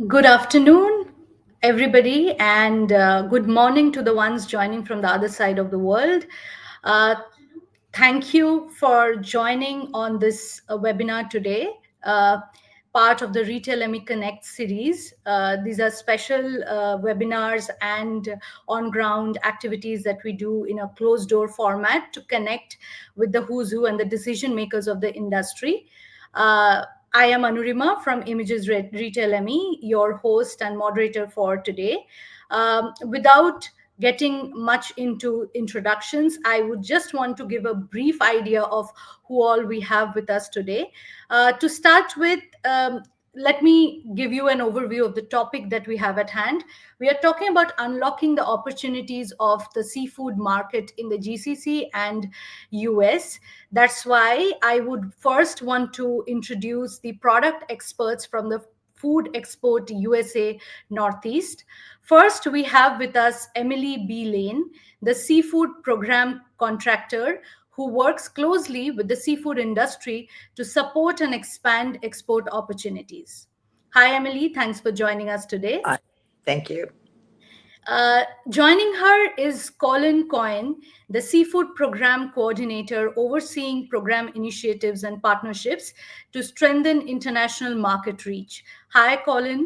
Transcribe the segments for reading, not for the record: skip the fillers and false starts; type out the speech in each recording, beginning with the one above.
Good afternoon, everybody, and good morning to the ones joining from the other side of the world. Uh, Thank you for joining on this webinar today, part of the RetailME Connect series. These are special webinars and on-ground activities that we do in a closed-door format to connect with the who's who and the decision makers of the industry. Uh, I am Anurima from Images RetailME, your host and moderator for today. Without getting much into introductions, I would just want to give a brief idea of who all we have with us today. To start with, let me give you an overview of the topic that we have at hand. We are talking about unlocking the opportunities of the seafood market in the GCC and US. That's why I would first want to introduce the product experts from the Food Export USA Northeast. First, we have with us Emily B. Lane, the seafood program contractor who works closely with the seafood industry to support and expand export opportunities. Hi, Emily. Thanks for joining us today. Thank you. Joining her is Coyne, the seafood program coordinator overseeing program initiatives and partnerships to strengthen international market reach. Hi, Colin.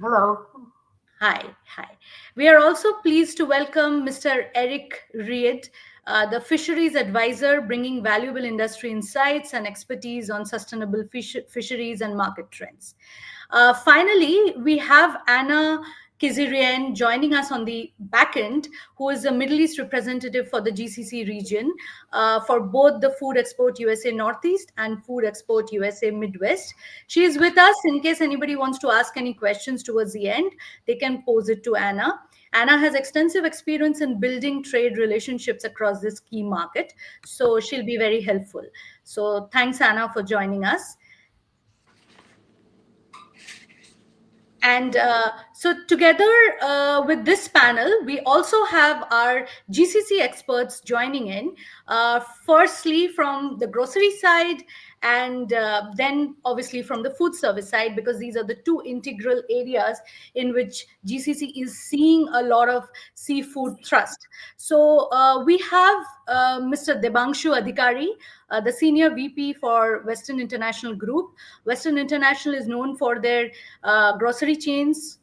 Hello. Hi. We are also pleased to welcome Mr. Reid, the Fisheries Advisor, bringing valuable industry insights and expertise on sustainable fisheries and market trends. Finally, we have Anna Kizirian joining us on the back end, who is a Middle East representative for the GCC region for both the Food Export USA Northeast and Food Export USA Midwest. She is with us in case anybody wants to ask any questions towards the end. They can pose it to Anna. Anna has extensive experience in building trade relationships across this key market, so she'll be very helpful. So thanks, Anna, for joining us. And so together with this panel, we also have our GCC experts joining in, firstly from the grocery side and then obviously from the food service side, because these are the two integral areas in which GCC is seeing a lot of seafood thrust. So we have Mr. Debangshu Adhikari, the Senior VP for Western International Group. Western International is known for their grocery chains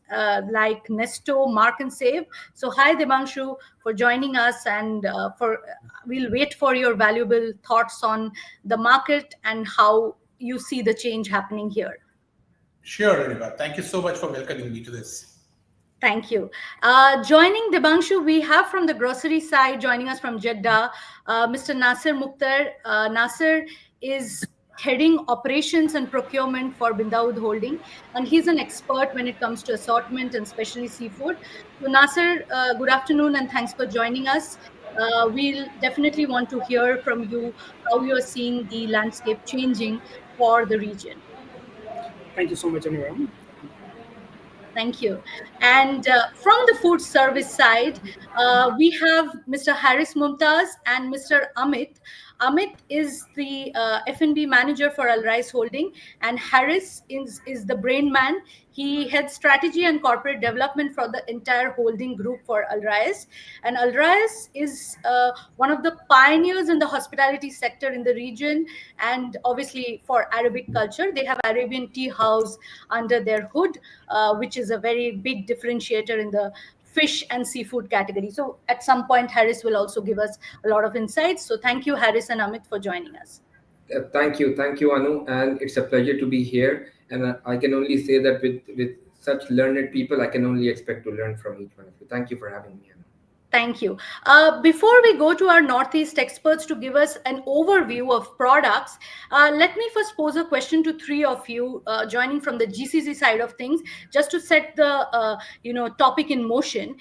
like Nesto, Mark and Save. So hi Debangshu for joining us, and we'll wait for your valuable thoughts on the market and how you see the change happening here. Sure, Riva. Thank you so much for welcoming me to this. Thank you. Joining Debangshu, we have from the grocery side, joining us from Jeddah, Mr. Nasir Mukhtar. Nasir is heading operations and procurement for BinDawood Holding, and he's an expert when it comes to assortment and especially seafood. So Nasir, good afternoon and thanks for joining us. We'll definitely want to hear from you how you're seeing the landscape changing for the region. Thank you so much, Anurag. Thank you. And from the food service side, we have Mr. Haris Mumtaz and Mr. Amit. Amit is the F&B manager for Al Rais Holding, and Haris is the brain man. He heads strategy and corporate development for the entire holding group for Al Rais. And Al Rais is one of the pioneers in the hospitality sector in the region, and obviously for Arabic culture. They have Arabian tea house under their hood, which is a very big differentiator in the fish and seafood category. So at some point, Haris will also give us a lot of insights. So thank you, Haris and Amit, for joining us. Thank you, Anu, and it's a pleasure to be here. And I can only say that with such learned people, I can only expect to learn from each one of you. Thank you for having me, Anu. Thank you. Before we go to our Northeast experts to give us an overview of products, let me first pose a question to three of you joining from the GCC side of things, just to set the topic in motion.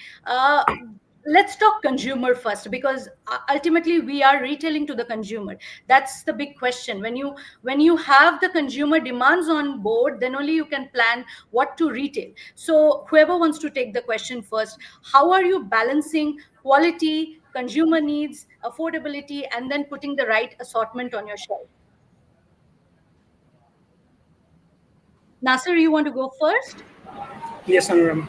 Let's talk consumer first, because ultimately we are retailing to the consumer. That's the big question. When you have the consumer demands on board, then only you can plan what to retail. So whoever wants to take the question first, how are you balancing quality, consumer needs, affordability, and then putting the right assortment on your shelf. Nasir, you want to go first? Yes, Anuram.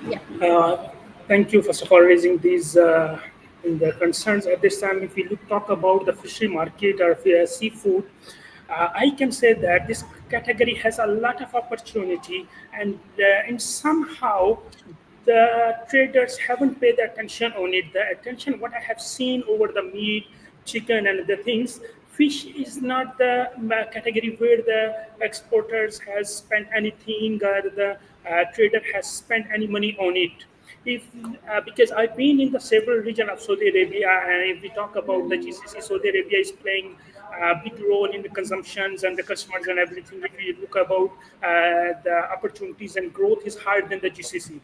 Yeah. Thank you, first of all, raising these in the concerns at this time. If we talk about the fishery market or seafood, I can say that this category has a lot of opportunity, and somehow the traders haven't paid attention on it. The attention what I have seen over the meat, chicken, and the things. Fish is not the category where the exporters has spent anything or the trader has spent any money on it. If Because I've been in the several region of Saudi Arabia, and if we talk about the GCC, Saudi Arabia is playing a big role in the consumptions and the customers and everything. If we look about the opportunities and growth is higher than the GCC.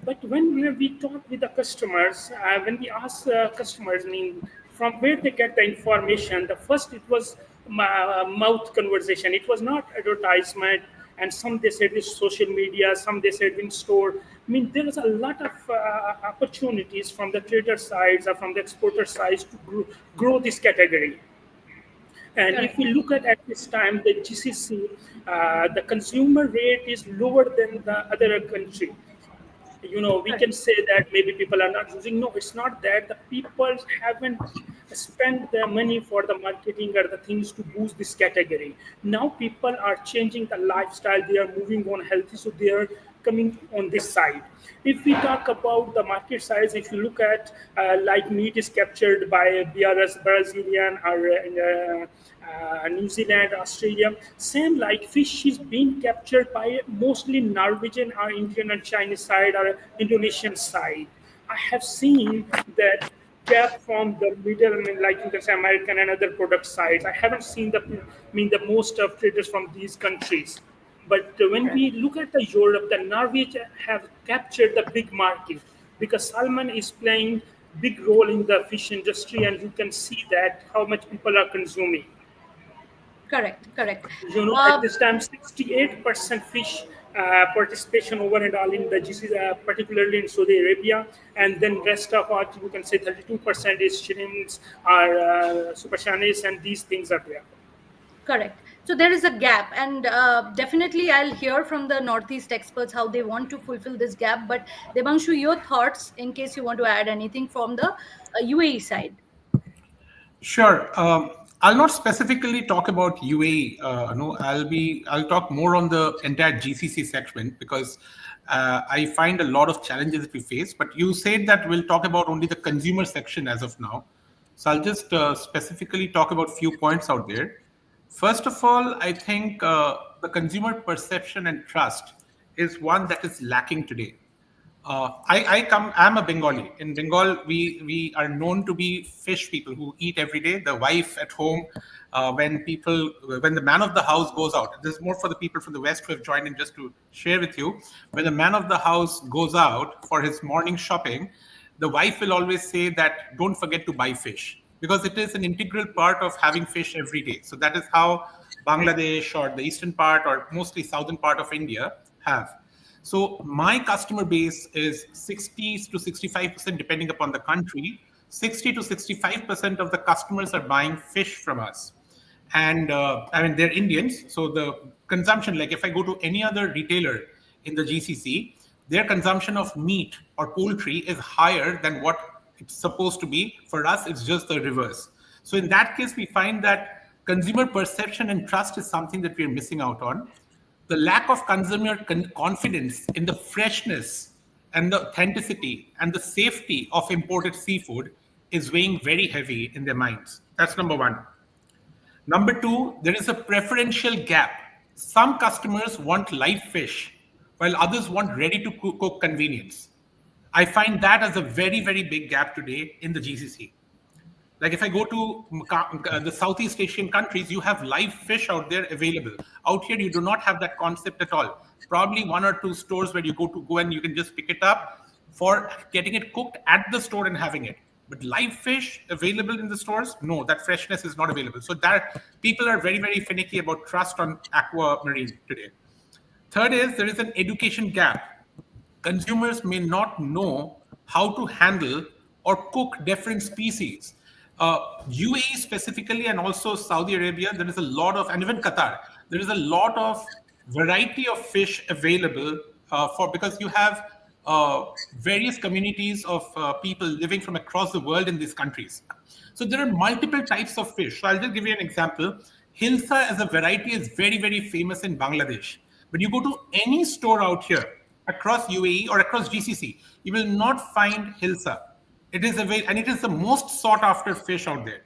But when we talk with the customers, when we ask customers, I mean, from where they get the information, the first it was mouth conversation. It was not advertisement, and some they said it's social media, some they said in store. I mean, there is a lot of opportunities from the trader sides or from the exporter sides to grow this category. And if Correct. we look at this time, the GCC, the consumer rate is lower than the other country. We Correct. can say that maybe people are not using. No, it's not that. The people haven't spent the money for the marketing or the things to boost this category. Now people are changing the lifestyle. They are moving on healthy, so they are coming on this side. If we talk about the market size, if you look at like meat is captured by BRS, Brazilian, or New Zealand, Australia. Same like fish is being captured by mostly Norwegian or Indian and Chinese side or Indonesian side. I have seen that gap from the middle, I mean, like you can say American and other product sides. I haven't seen the most of traders from these countries. But when we look at the Europe, the Norwich have captured the big market because salmon is playing big role in the fish industry, and you can see that how much people are consuming. Correct. Correct. At this time, 68% fish participation over and all in the GCC, particularly in Saudi Arabia, and then rest of what you can say 32% is shrimps or super shanies, and these things are there. Correct. So there is a gap, and definitely I'll hear from the Northeast experts how they want to fulfill this gap. But Debangshu, your thoughts in case you want to add anything from the UAE side. Sure. I'll not specifically talk about UAE. No, I'll talk more on the entire GCC segment because I find a lot of challenges that we face. But you said that we'll talk about only the consumer section as of now. So I'll just specifically talk about few points out there. First of all, I think the consumer perception and trust is one that is lacking today. I'm a Bengali. In Bengal, we are known to be fish people who eat every day. The wife at home, when the man of the house goes out, this is more for the people from the West who have joined in just to share with you. When the man of the house goes out for his morning shopping, the wife will always say that don't forget to buy fish because it is an integral part of having fish every day. So that is how Bangladesh or the eastern part or mostly southern part of India have. So my customer base is 60 to 65%, depending upon the country. 60 to 65% of the customers are buying fish from us. And I mean, they're Indians. So the consumption, like if I go to any other retailer in the GCC, their consumption of meat or poultry is higher than what it's supposed to be. For us, it's just the reverse. So in that case, we find that consumer perception and trust is something that we're missing out on. The lack of consumer confidence in the freshness and the authenticity and the safety of imported seafood is weighing very heavy in their minds. That's number one. Number two, there is a preferential gap. Some customers want live fish, while others want ready to cook convenience. I find that as a very, very big gap today in the GCC. Like if I go to the Southeast Asian countries, you have live fish out there available. Out here, you do not have that concept at all. Probably one or two stores where you go and you can just pick it up for getting it cooked at the store and having it. But live fish available in the stores, no, that freshness is not available. So that people are very, very finicky about trust on aqua marine today. Third is there is an education gap. Consumers may not know how to handle or cook different species. UAE specifically, and also Saudi Arabia, there is a lot of, and even Qatar, there is a lot of variety of fish available because you have various communities of people living from across the world in these countries. So there are multiple types of fish. So I'll just give you an example. Hilsa as a variety is very, very famous in Bangladesh. But you go to any store out here across UAE or across GCC, you will not find Hilsa. It is and it is the most sought after fish out there.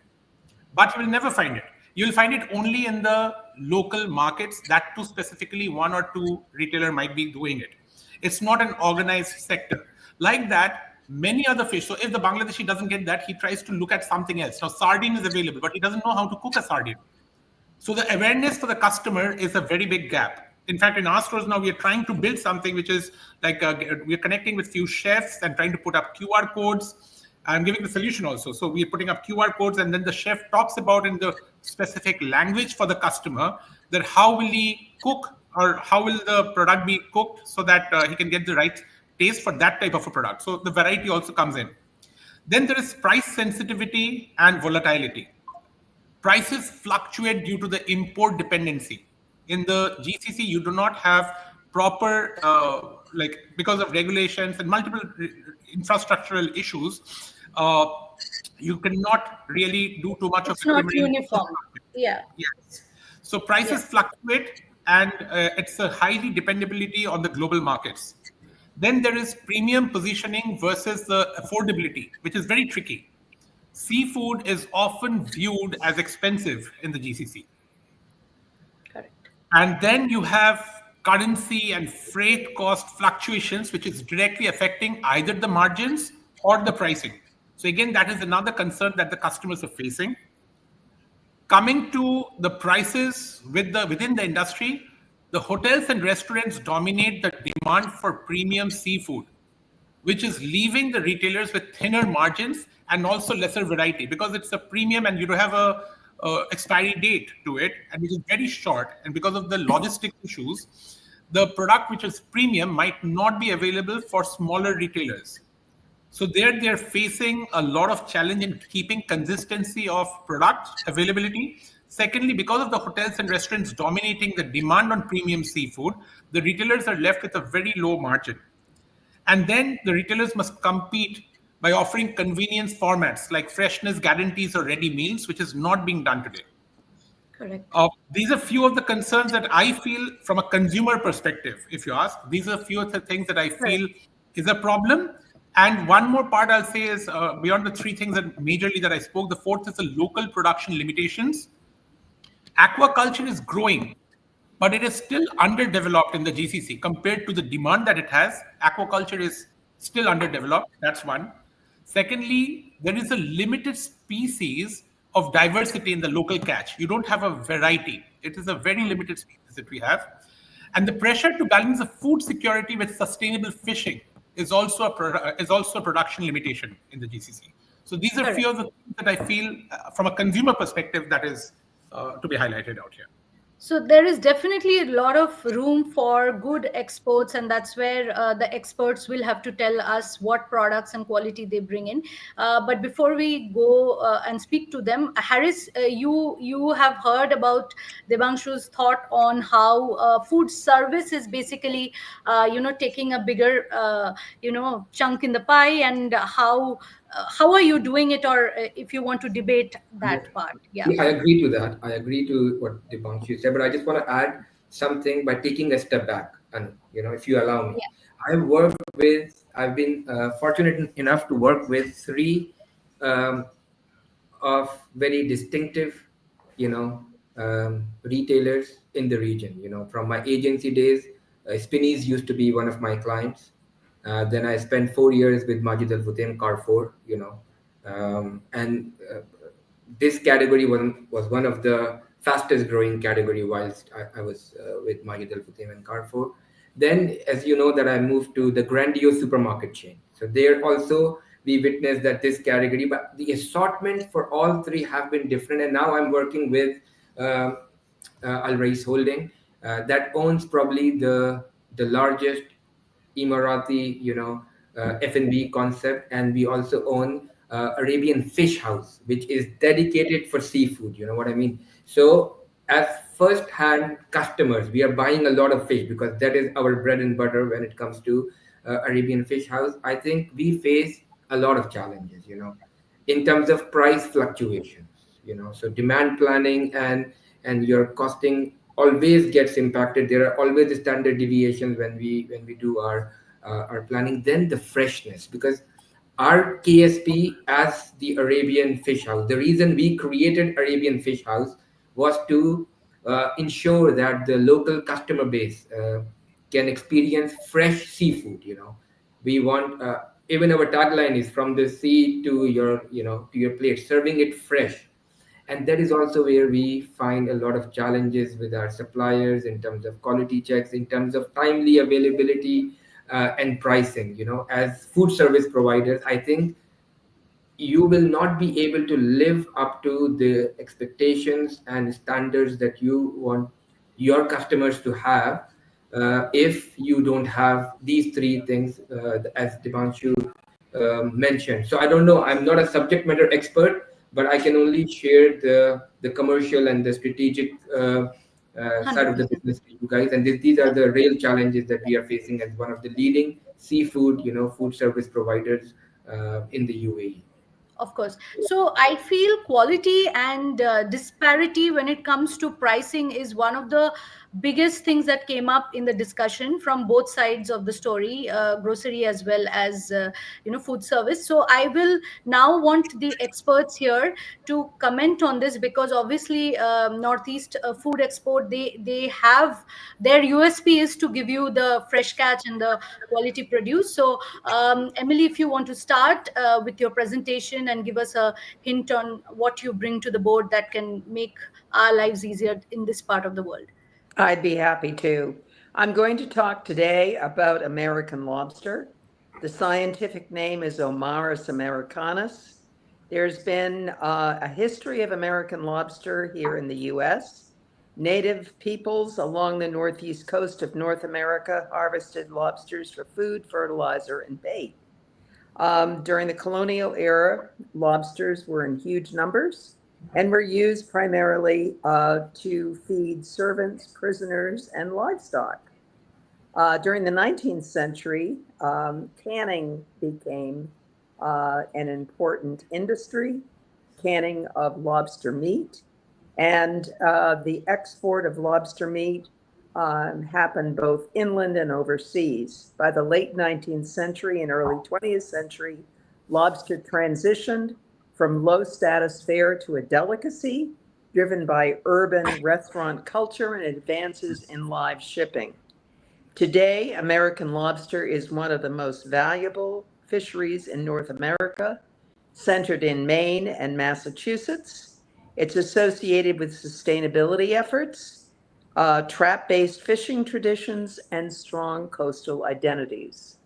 But you will never find it. You will find it only in the local markets. That too, specifically, one or two retailer might be doing it. It's not an organized sector. Like that, many other fish. So if the Bangladeshi doesn't get that, he tries to look at something else. Now, sardine is available, but he doesn't know how to cook a sardine. So the awareness for the customer is a very big gap. In fact, in our stores now, we are trying to build something which is like we are connecting with few chefs and trying to put up QR codes. I'm giving the solution also. So we are putting up QR codes, and then the chef talks about in the specific language for the customer that how will he cook or how will the product be cooked so that he can get the right taste for that type of a product. So the variety also comes in. Then there is price sensitivity and volatility. Prices fluctuate due to the import dependency. In the GCC, you do not have proper, because of regulations and multiple infrastructural issues, you cannot really do too much It's of not it. uniform. Yeah. Yes. So prices fluctuate, and it's a highly dependability on the global markets. Then there is premium positioning versus the affordability, which is very tricky. Seafood is often viewed as expensive in the GCC. Correct. And then you have currency and freight cost fluctuations, which is directly affecting either the margins or the pricing. So again, that is another concern that the customers are facing. Coming to the prices within the industry, the hotels and restaurants dominate the demand for premium seafood, which is leaving the retailers with thinner margins and also lesser variety because it's a premium and you don't have a expiry date to it, and it is very short. And because of the logistic issues, the product which is premium might not be available for smaller retailers. So they're facing a lot of challenge in keeping consistency of product availability. Secondly, because of the hotels and restaurants dominating the demand on premium seafood, the retailers are left with a very low margin. And then the retailers must compete by offering convenience formats like freshness guarantees or ready meals, which is not being done today. Correct. These are few of the concerns that I feel from a consumer perspective. If you ask, these are few of the things that I feel is a problem. And one more part I'll say is beyond the three things that majorly that I spoke, the fourth is the local production limitations. Aquaculture is growing, but it is still underdeveloped in the GCC compared to the demand that it has. Aquaculture is still underdeveloped. That's one. Secondly, there is a limited species of diversity in the local catch. You don't have a variety. It is a very limited species that we have. And the pressure to balance the food security with sustainable fishing is also a production limitation in the GCC. So these are few of the things that I feel from a consumer perspective that is to be highlighted out here. So there is definitely a lot of room for good exports, and that's where the experts will have to tell us what products and quality they bring in. But before we go and speak to them, Harris, you have heard about Debangshu's thought on how food service is basically, taking a bigger, chunk in the pie, and how are you doing it, or if you want to debate that part. Yeah. I agree to that. I agree to what Debangshu said, but I just want to add something by taking a step back. And if you allow me, I've been fortunate enough to work with three of very distinctive, retailers in the region. From my agency days, Spinneys used to be one of my clients. Then I spent 4 years with Majid Al Futtaim Carrefour, and this category was one of the fastest growing category whilst I was with Majid Al Futtaim and Carrefour. Then, as you know, that I moved to the grandiose supermarket chain. So there also we witnessed that this category, but the assortment for all three have been different. And now I'm working with Al Rais Holding that owns probably the largest Emirati, F&B concept, and we also own Arabian fish house, which is dedicated for seafood. You know what I mean? So, as first-hand customers, we are buying a lot of fish because that is our bread and butter when it comes to Arabian fish house. I think we face a lot of challenges, in terms of price fluctuations. So demand planning and your costing always gets impacted. There are always standard deviations when we do our planning. Then the freshness, because our KSP as the Arabian Fish House, the reason we created Arabian Fish House was to ensure that the local customer base can experience fresh seafood. We want, even our tagline is from the sea to your plate, serving it fresh. And that is also where we find a lot of challenges with our suppliers in terms of quality checks, in terms of timely availability, and pricing. As food service providers, I think you will not be able to live up to the expectations and standards that you want your customers to have if you don't have these three things, as Debangshu mentioned. So I don't know, I'm not a subject matter expert, but I can only share the commercial and the strategic side of the 100%. business to you guys. And these are the real challenges that we are facing as one of the leading seafood, food service providers in the UAE. Of course. So I feel quality and disparity when it comes to pricing is one of the biggest things that came up in the discussion from both sides of the story, grocery as well as food service. So I will now want the experts here to comment on this, because obviously Northeast Food Export, they have their USP is to give you the fresh catch and the quality produce. So Emily, if you want to start with your presentation and give us a hint on what you bring to the board that can make our lives easier in this part of the world. I'd be happy to. I'm going to talk today about American lobster. The scientific name is Omaris americanus. There's been a history of American lobster here in the US. Native peoples along the northeast coast of North America harvested lobsters for food, fertilizer, and bait. During the colonial era, lobsters were in huge numbers and were used primarily to feed servants, prisoners, and livestock. During the 19th century, canning became an important industry, canning of lobster meat, and the export of lobster meat happened both inland and overseas. By the late 19th century and early 20th century, lobster transitioned from low status fare to a delicacy driven by urban restaurant culture and advances in live shipping. Today, American lobster is one of the most valuable fisheries in North America, centered in Maine and Massachusetts. It's associated with sustainability efforts, trap-based fishing traditions, and strong coastal identities.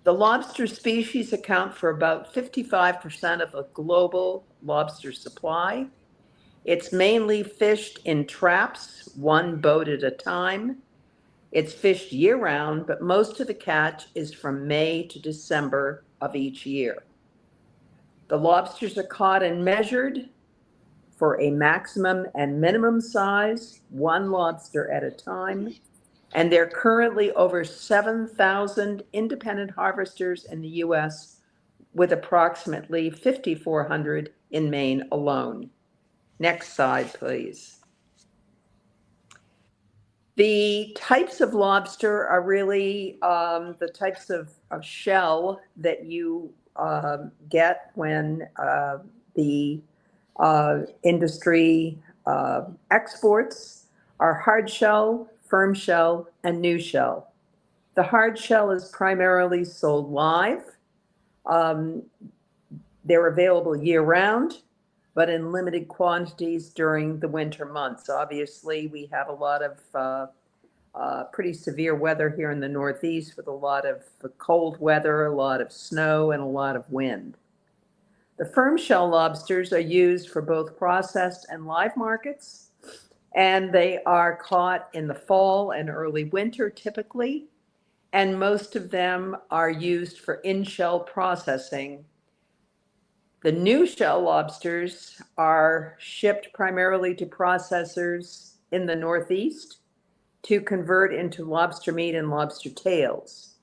The lobster species account for about 55% of the global lobster supply. It's mainly fished in traps, one boat at a time. It's fished year-round, but most of the catch is from May to December of each year. The lobsters are caught and measured for a maximum and minimum size, one lobster at a time. And there are currently over 7,000 independent harvesters in the US, with approximately 5,400 in Maine alone. Next slide, please. The types of lobster are really the types of shell that you get when the industry exports are hard shell, firm shell, and new shell. The hard shell is primarily sold live. They're available year-round, but in limited quantities during the winter months. Obviously, we have a lot of pretty severe weather here in the Northeast, with a lot of cold weather, a lot of snow, and a lot of wind. The firm shell lobsters are used for both processed and live markets, and they are caught in the fall and early winter typically, and most of them are used for in-shell processing The new shell lobsters are shipped primarily to processors in the Northeast to convert into lobster meat and lobster tails.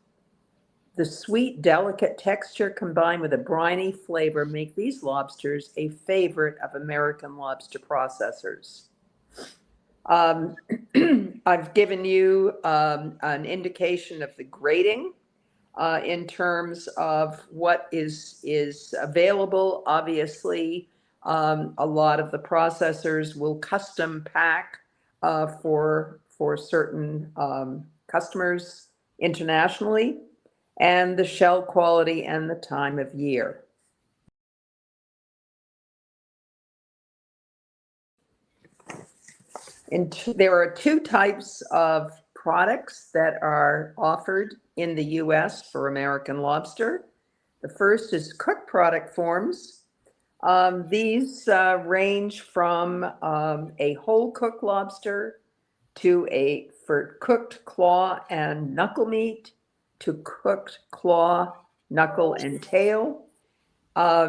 The sweet, delicate texture combined with a briny flavor make these lobsters a favorite of American lobster processors. I've given you an indication of the grading in terms of what is available. Obviously, a lot of the processors will custom pack for certain customers internationally, and the shell quality and the time of year. There are two types of products that are offered in the US for American lobster. The first is cooked product forms. These range from a whole cooked lobster to for cooked claw and knuckle meat, to cooked claw, knuckle, and tail,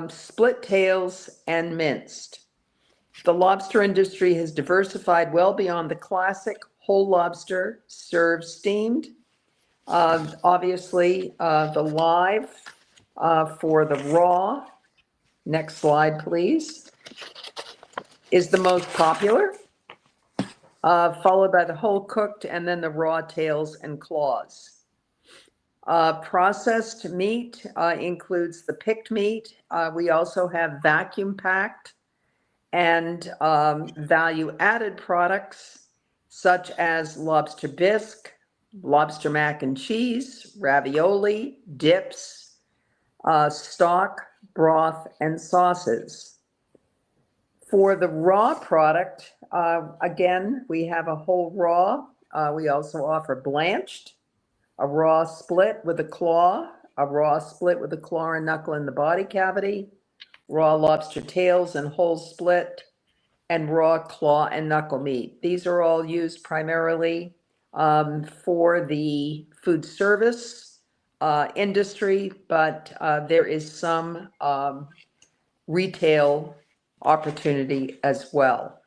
split tails, and minced. The lobster industry has diversified well beyond the classic whole lobster served steamed. Obviously, the live for the raw, next slide please, is the most popular, followed by the whole cooked and then the raw tails and claws. Processed meat includes the picked meat. We also have vacuum packed and value-added products such as lobster bisque, lobster mac and cheese, ravioli, dips, stock, broth, and sauces. For the raw product, again, we have a whole raw. We also offer blanched, a raw split with a claw, a raw split with a claw and knuckle in the body cavity, raw lobster tails and whole split, and raw claw and knuckle meat. These are all used primarily for the food service industry, but there is some retail opportunity as well.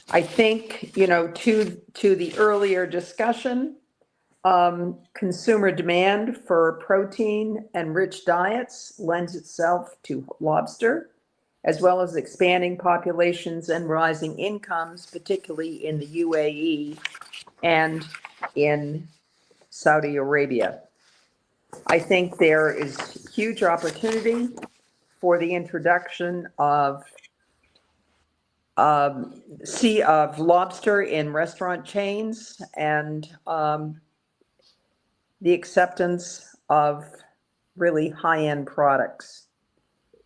I think, to the earlier discussion, consumer demand for protein and rich diets lends itself to lobster, as well as expanding populations and rising incomes, particularly in the UAE and in Saudi Arabia. I think there is huge opportunity for the introduction of lobster in restaurant chains and the acceptance of really high-end products.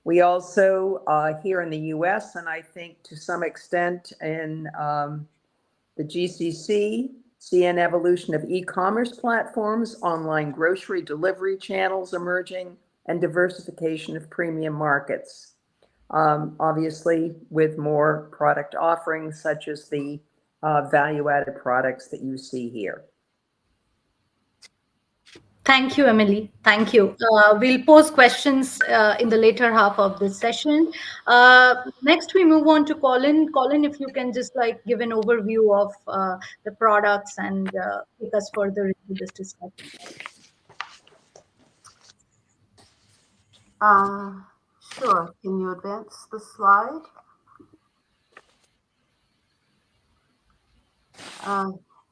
We also, here in the US, and I think to some extent in the GCC, see an evolution of e-commerce platforms, online grocery delivery channels emerging, and diversification of premium markets. Obviously, with more product offerings, such as the value-added products that you see here. Thank you, Emily. Thank you. We'll pose questions in the later half of this session. Next, we move on to Colleen. Colleen, if you can just give an overview of the products and take us further into this discussion. Sure. Can you advance the slide?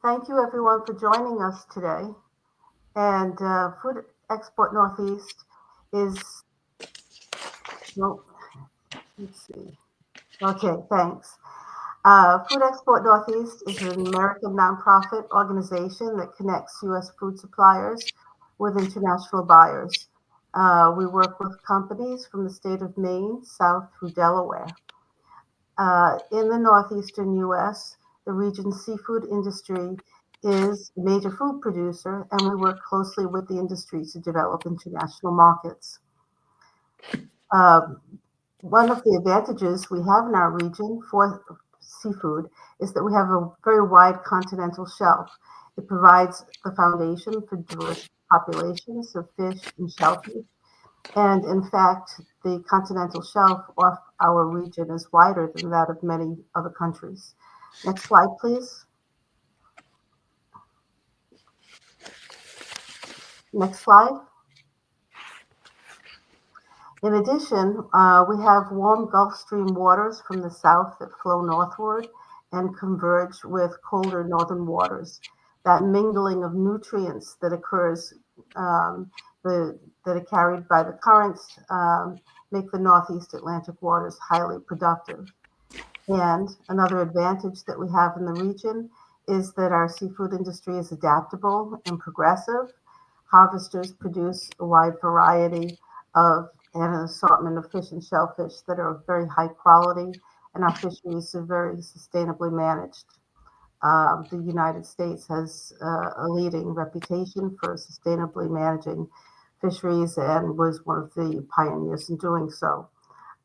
Thank you, everyone, for joining us today. And Food Export Northeast is, let's see. Okay, thanks. Food Export Northeast is an American nonprofit organization that connects U.S. food suppliers with international buyers. We work with companies from the state of Maine south through Delaware. In the northeastern U.S., the region's seafood industry is a major food producer, and we work closely with the industry to develop international markets. One of the advantages we have in our region for seafood is that we have a very wide continental shelf. It provides the foundation for diverse populations of fish and shellfish, And in fact, the continental shelf off our region is wider than that of many other countries. Next slide, please. Next slide. In addition, we have warm Gulf Stream waters from the south that flow northward and converge with colder northern waters. That mingling of nutrients that occurs, that are carried by the currents, make the Northeast Atlantic waters highly productive. And another advantage that we have in the region is that our seafood industry is adaptable and progressive. Harvesters produce a wide variety of and an assortment of fish and shellfish that are of very high quality, and our fisheries are very sustainably managed. The United States has a leading reputation for sustainably managing fisheries and was one of the pioneers in doing so.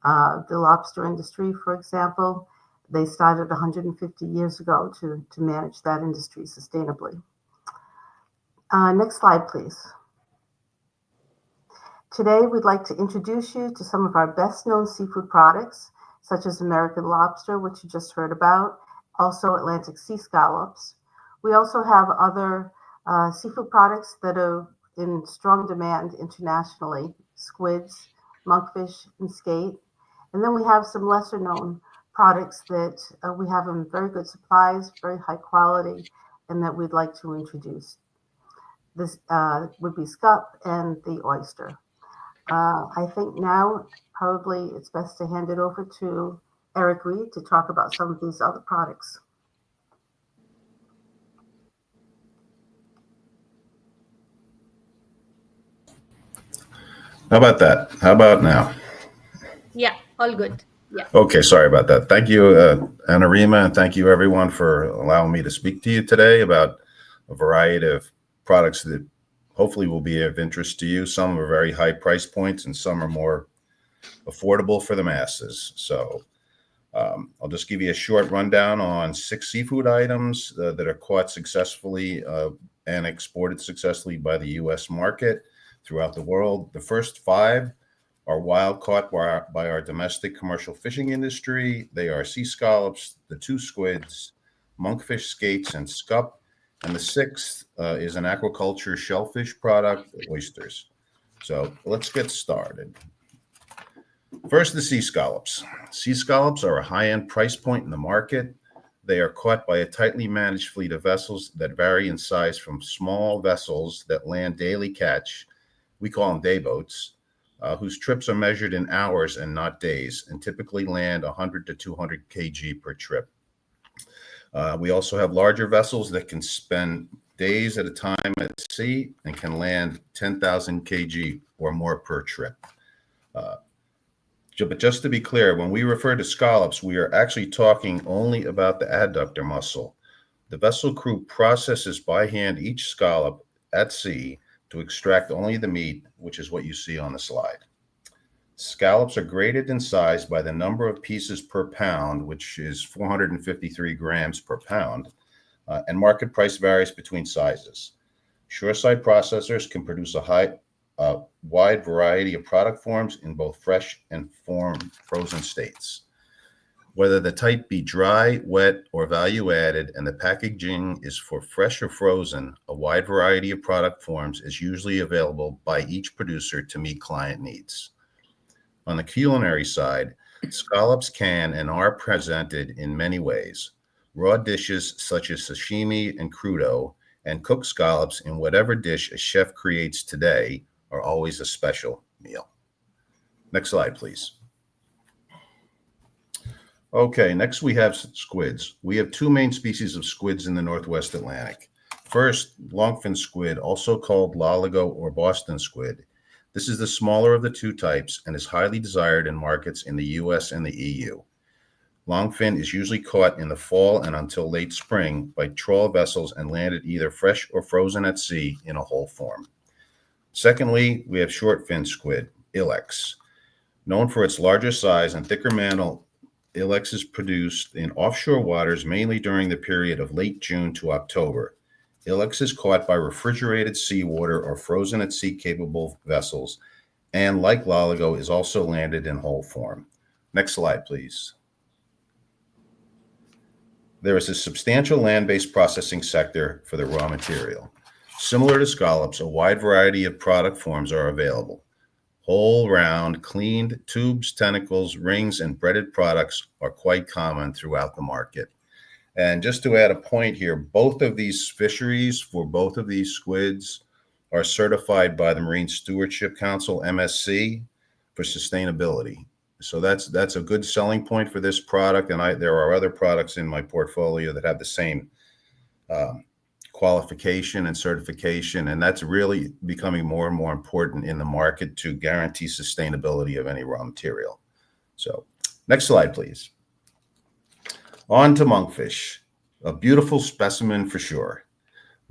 The lobster industry, for example, they started 150 years ago to manage that industry sustainably. Next slide, please. Today, we'd like to introduce you to some of our best-known seafood products, such as American lobster, which you just heard about, also Atlantic sea scallops. We also have other seafood products that are in strong demand internationally, squids, monkfish, and skate. And then we have some lesser-known products that we have in very good supplies, very high quality, and that we'd like to introduce. This would be scup and the oyster. I think now probably it's best to hand it over to Reid to talk about some of these other products. How about that? How about now? Yeah, all good. Yeah. Okay, sorry about that. Thank you, Anarima, and thank you everyone for allowing me to speak to you today about a variety of products that hopefully will be of interest to you. Some are very high price points and some are more affordable for the masses. So I'll just give you a short rundown on 6 seafood items that are caught successfully and exported successfully by the U.S. market throughout the world. The first 5 are wild caught by our domestic commercial fishing industry. They are sea scallops, the 2 squids, monkfish, skates, and scup. And the 6th is an aquaculture shellfish product, oysters. So let's get started. First, the sea scallops. Sea scallops are a high-end price point in the market. They are caught by a tightly managed fleet of vessels that vary in size from small vessels that land daily catch, we call them day boats, whose trips are measured in hours and not days, and typically land 100 to 200 kg per trip. We also have larger vessels that can spend days at a time at sea and can land 10,000 kg or more per trip. But just to be clear, when we refer to scallops, we are actually talking only about the adductor muscle. The vessel crew processes by hand each scallop at sea to extract only the meat, which is what you see on the slide. Scallops are graded in size by the number of pieces per pound, which is 453 grams per pound, and market price varies between sizes. Shoreside processors can produce a wide variety of product forms in both fresh and frozen states. Whether the type be dry, wet, or value-added, and the packaging is for fresh or frozen, a wide variety of product forms is usually available by each producer to meet client needs. On the culinary side, scallops can and are presented in many ways. Raw dishes such as sashimi and crudo, and cooked scallops in whatever dish a chef creates today are always a special meal. Next slide, please. Okay, next we have squids. We have 2 main species of squids in the Northwest Atlantic. First, longfin squid, also called loligo or Boston squid. This is the smaller of the 2 types and is highly desired in markets in the US and the EU. Longfin is usually caught in the fall and until late spring by trawl vessels and landed either fresh or frozen at sea in a whole form. Secondly, we have shortfin squid, Ilex. Known for its larger size and thicker mantle, Ilex is produced in offshore waters mainly during the period of late June to October. Ilex is caught by refrigerated seawater or frozen at sea capable vessels and like Loligo, is also landed in whole form. Next slide, please. There is a substantial land-based processing sector for the raw material. Similar to scallops, a wide variety of product forms are available. Whole, round, cleaned tubes, tentacles, rings, and breaded products are quite common throughout the market. And just to add a point here, both of these fisheries for both of these squids are certified by the Marine Stewardship Council, MSC, for sustainability. So that's a good selling point for this product. And there are other products in my portfolio that have the same qualification and certification. And that's really becoming more and more important in the market to guarantee sustainability of any raw material. So next slide, please. On to monkfish, a beautiful specimen for sure.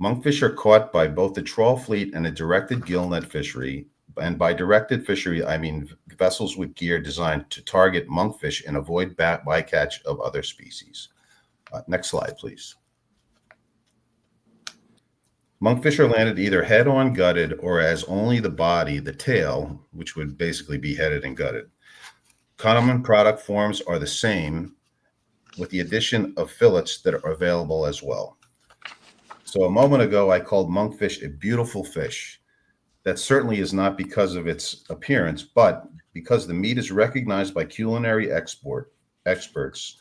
Monkfish are caught by both the trawl fleet and a directed gill net fishery. And by directed fishery, I mean vessels with gear designed to target monkfish and avoid bycatch of other species. Next slide, please. Monkfish are landed either head-on gutted or as only the body, the tail, which would basically be headed and gutted. Common product forms are the same, with the addition of fillets that are available as well. So a moment ago, I called monkfish a beautiful fish. That certainly is not because of its appearance, but because the meat is recognized by culinary experts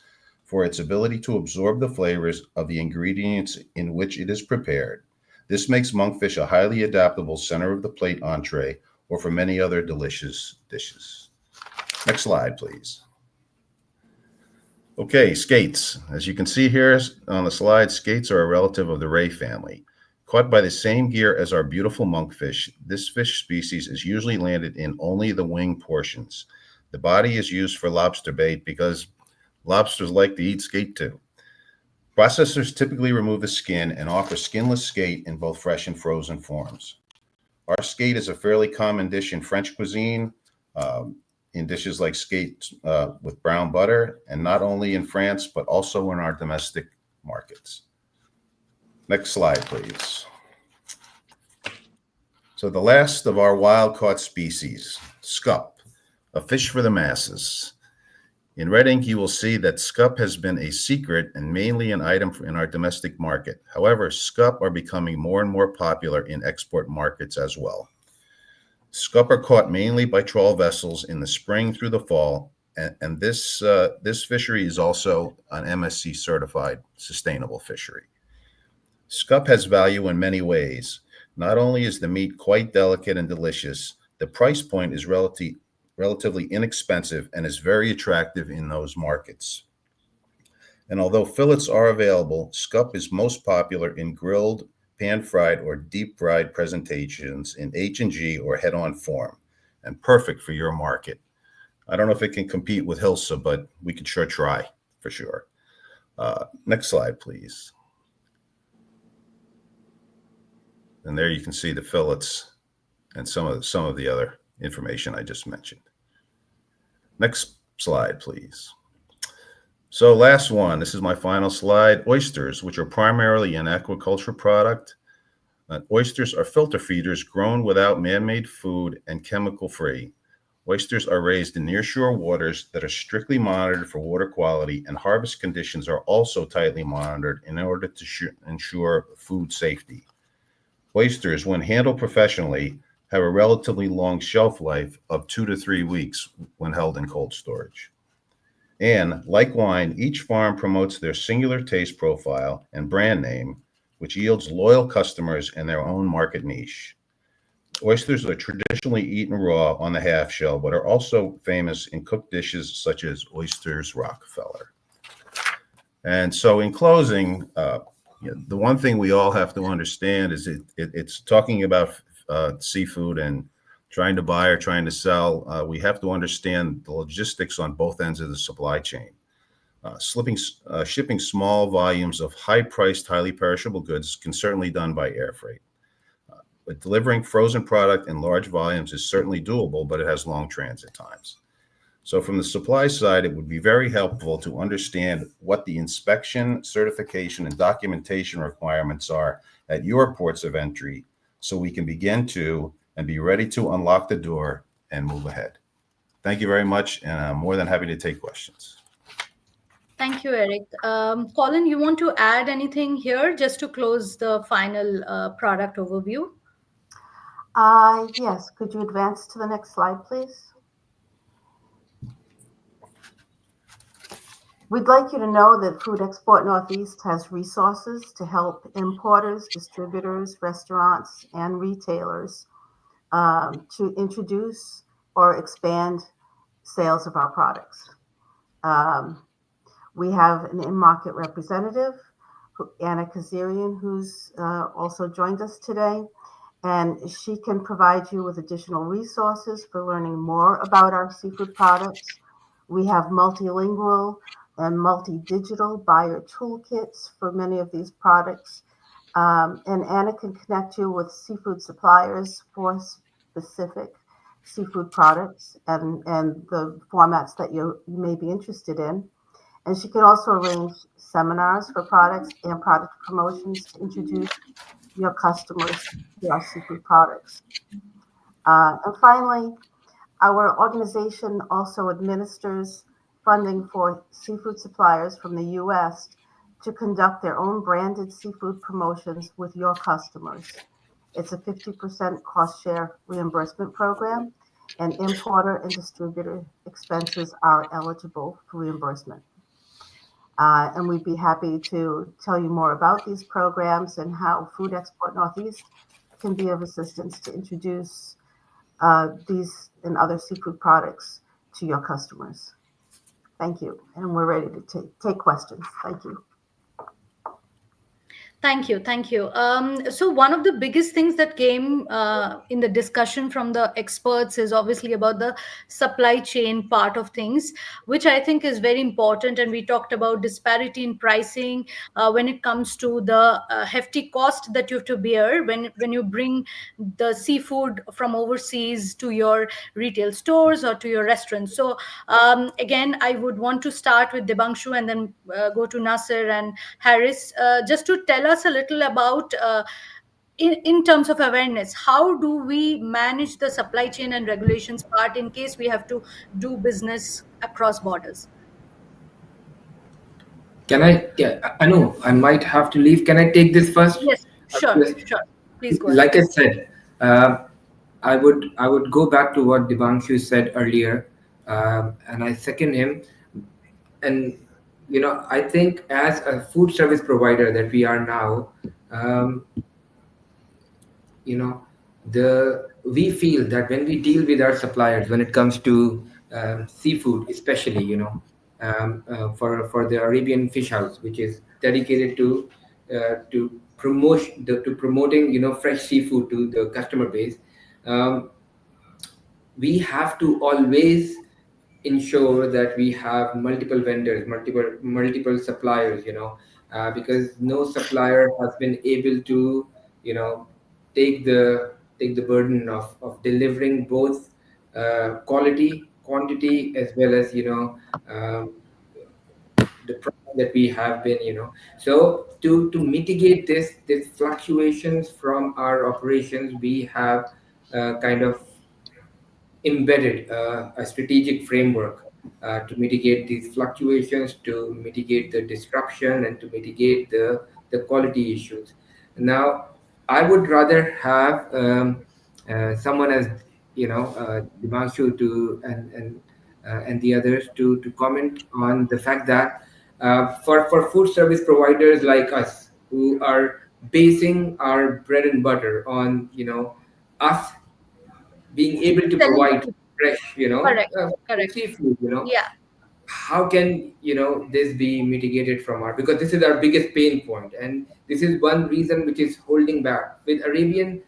for its ability to absorb the flavors of the ingredients in which it is prepared. This makes monkfish a highly adaptable center of the plate entree or for many other delicious dishes. Next slide, please. Okay, skates. As you can see here on the slide, skates are a relative of the ray family. Caught by the same gear as our beautiful monkfish, this fish species is usually landed in only the wing portions. The body is used for lobster bait because lobsters like to eat skate too. Processors typically remove the skin and offer skinless skate in both fresh and frozen forms. Our skate is a fairly common dish in French cuisine, in dishes like skate with brown butter, and not only in France, but also in our domestic markets. Next slide, please. So the last of our wild-caught species, scup, a fish for the masses. In red ink, you will see that scup has been a secret and mainly an item in our domestic market. However, scup are becoming more and more popular in export markets as well. Scup are caught mainly by trawl vessels in the spring through the fall, and this fishery is also an MSC certified sustainable fishery. Scup has value in many ways. Not only is the meat quite delicate and delicious, the price point is relatively inexpensive and is very attractive in those markets. And although fillets are available, scup is most popular in grilled, pan-fried, or deep-fried presentations in H&G or head-on form, and perfect for your market. I don't know if it can compete with Hilsa, but we could sure try, for sure. Next slide, please. And there you can see the fillets and some of the other information I just mentioned. Next slide, please. So last one, this is my final slide. Oysters, which are primarily an aquaculture product. Oysters are filter feeders grown without man-made food and chemical-free. Oysters are raised in nearshore waters that are strictly monitored for water quality, and harvest conditions are also tightly monitored in order to ensure food safety. Oysters, when handled professionally, have a relatively long shelf life of 2 to 3 weeks when held in cold storage. And like wine, each farm promotes their singular taste profile and brand name, which yields loyal customers and their own market niche. Oysters are traditionally eaten raw on the half shell, but are also famous in cooked dishes such as oysters Rockefeller. And so in closing, the one thing we all have to understand is it's talking about seafood and trying to buy or trying to sell. We have to understand the logistics on both ends of the supply chain. Shipping small volumes of high-priced, highly perishable goods can certainly be done by air freight. But delivering frozen product in large volumes is certainly doable, but it has long transit times. So from the supply side, it would be very helpful to understand what the inspection, certification, and documentation requirements are at your ports of entry, so we can begin to and be ready to unlock the door and move ahead. Thank you very much, and I'm more than happy to take questions. Thank you, Eric. Colin, you want to add anything here just to close the final product overview? Yes, could you advance to the next slide, please? We'd like you to know that Food Export Northeast has resources to help importers, distributors, restaurants, and retailers to introduce or expand sales of our products. We have an in-market representative, Anna Kazarian, who's also joined us today, and she can provide you with additional resources for learning more about our seafood products. We have multilingual and multi-digital buyer toolkits for many of these products. And Anna can connect you with seafood suppliers for specific seafood products and the formats that you may be interested in. And she can also arrange seminars for products and product promotions to introduce your customers to our seafood products. And finally, our organization also administers funding for seafood suppliers from the U.S. to conduct their own branded seafood promotions with your customers. It's a 50% cost share reimbursement program, and importer and distributor expenses are eligible for reimbursement. And we'd be happy to tell you more about these programs and how Food Export Northeast can be of assistance to introduce these and other seafood products to your customers. Thank you. And we're ready to take questions. Thank you. Thank you. Thank you. So one of the biggest things that came in the discussion from the experts is obviously about the supply chain part of things, which I think is very important. And we talked about disparity in pricing when it comes to the hefty cost that you have to bear when you bring the seafood from overseas to your retail stores or to your restaurants. So again, I would want to start with Debangshu and then go to Nasir and Harris, just to tell us a little about in terms of awareness, how do we manage the supply chain and regulations part in case we have to do business across borders? Can I? Yeah, I know I might have to leave. Can I take this first? Yes, sure, Yes. sure. Please go ahead. Like I said, I would go back to what Debangshu said earlier, and I second him. And I think as a food service provider that we are now, um, you know we feel that when we deal with our suppliers when it comes to seafood, especially for the Arabian Fish House, which is dedicated to promoting fresh seafood to the customer base, um, we have to always ensure that we have multiple vendors, multiple suppliers, because no supplier has been able to, you know, take the burden of delivering both quality, quantity, as well as the product that we have been. So to mitigate this fluctuations from our operations, we have kind of embedded a strategic framework to mitigate these fluctuations, to mitigate the disruption, and to mitigate the quality issues. Now, I would rather have someone as Debangshu to and the others to comment on the fact that for food service providers like us who are basing our bread and butter on us being able to Selling provide seafood. fresh, Correct, correct. seafood, Yeah, how can this be mitigated from our, because this is our biggest pain point, and this is one reason which is holding back with Arabian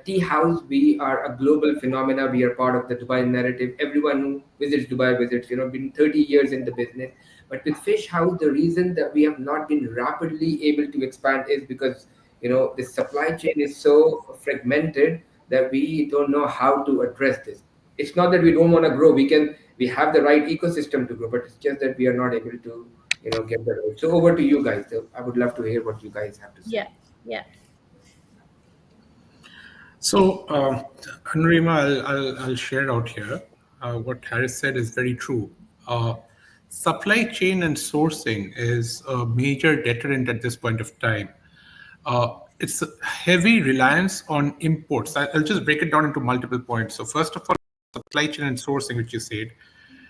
tea house. We are a global phenomena. We are part of the Dubai narrative. Everyone who visits Dubai visits, been 30 years in the business. But with fish house, the reason that we have not been rapidly able to expand is because the supply chain is so fragmented that we don't know how to address this. It's not that we don't want to grow. We have the right ecosystem to grow, but it's just that we are not able to get the right. So over to you guys. So I would love to hear what you guys have to say. yeah, yeah. So, Anurima, I'll share out here. What Harris said is very true. Supply chain and sourcing is a major deterrent at this point of time. It's a heavy reliance on imports. I'll just break it down into multiple points. So, first of all, supply chain and sourcing, which you said,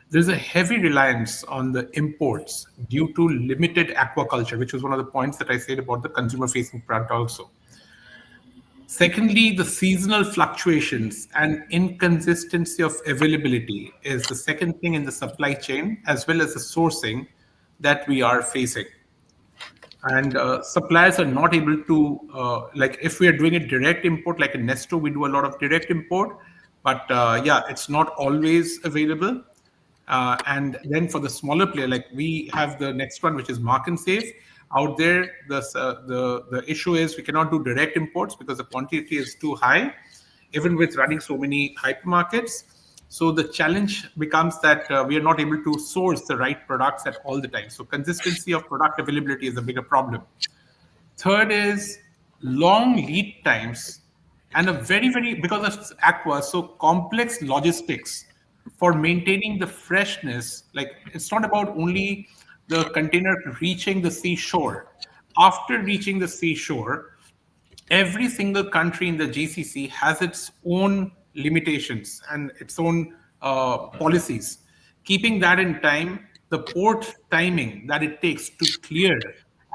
there's a heavy reliance on the imports due to limited aquaculture, which was one of the points that I said about the consumer-facing front also. Secondly, the seasonal fluctuations and inconsistency of availability is the second thing in the supply chain, as well as the sourcing that we are facing. And suppliers are not able to, like if we are doing a direct import, like in Nesto, we do a lot of direct import, but yeah, it's not always available. And then for the smaller player, like we have the next one, which is Mark and Safe. Out there, the issue is we cannot do direct imports because the quantity is too high, even with running so many hypermarkets. So the challenge becomes that we are not able to source the right products at all the time. So consistency of product availability is a bigger problem. Third is long lead times and a very, because of aqua, so complex logistics for maintaining the freshness. Like it's not about only the container reaching the seashore. After reaching the seashore, every single country in the GCC has its own limitations and its own policies. Keeping that in time, the port timing that it takes to clear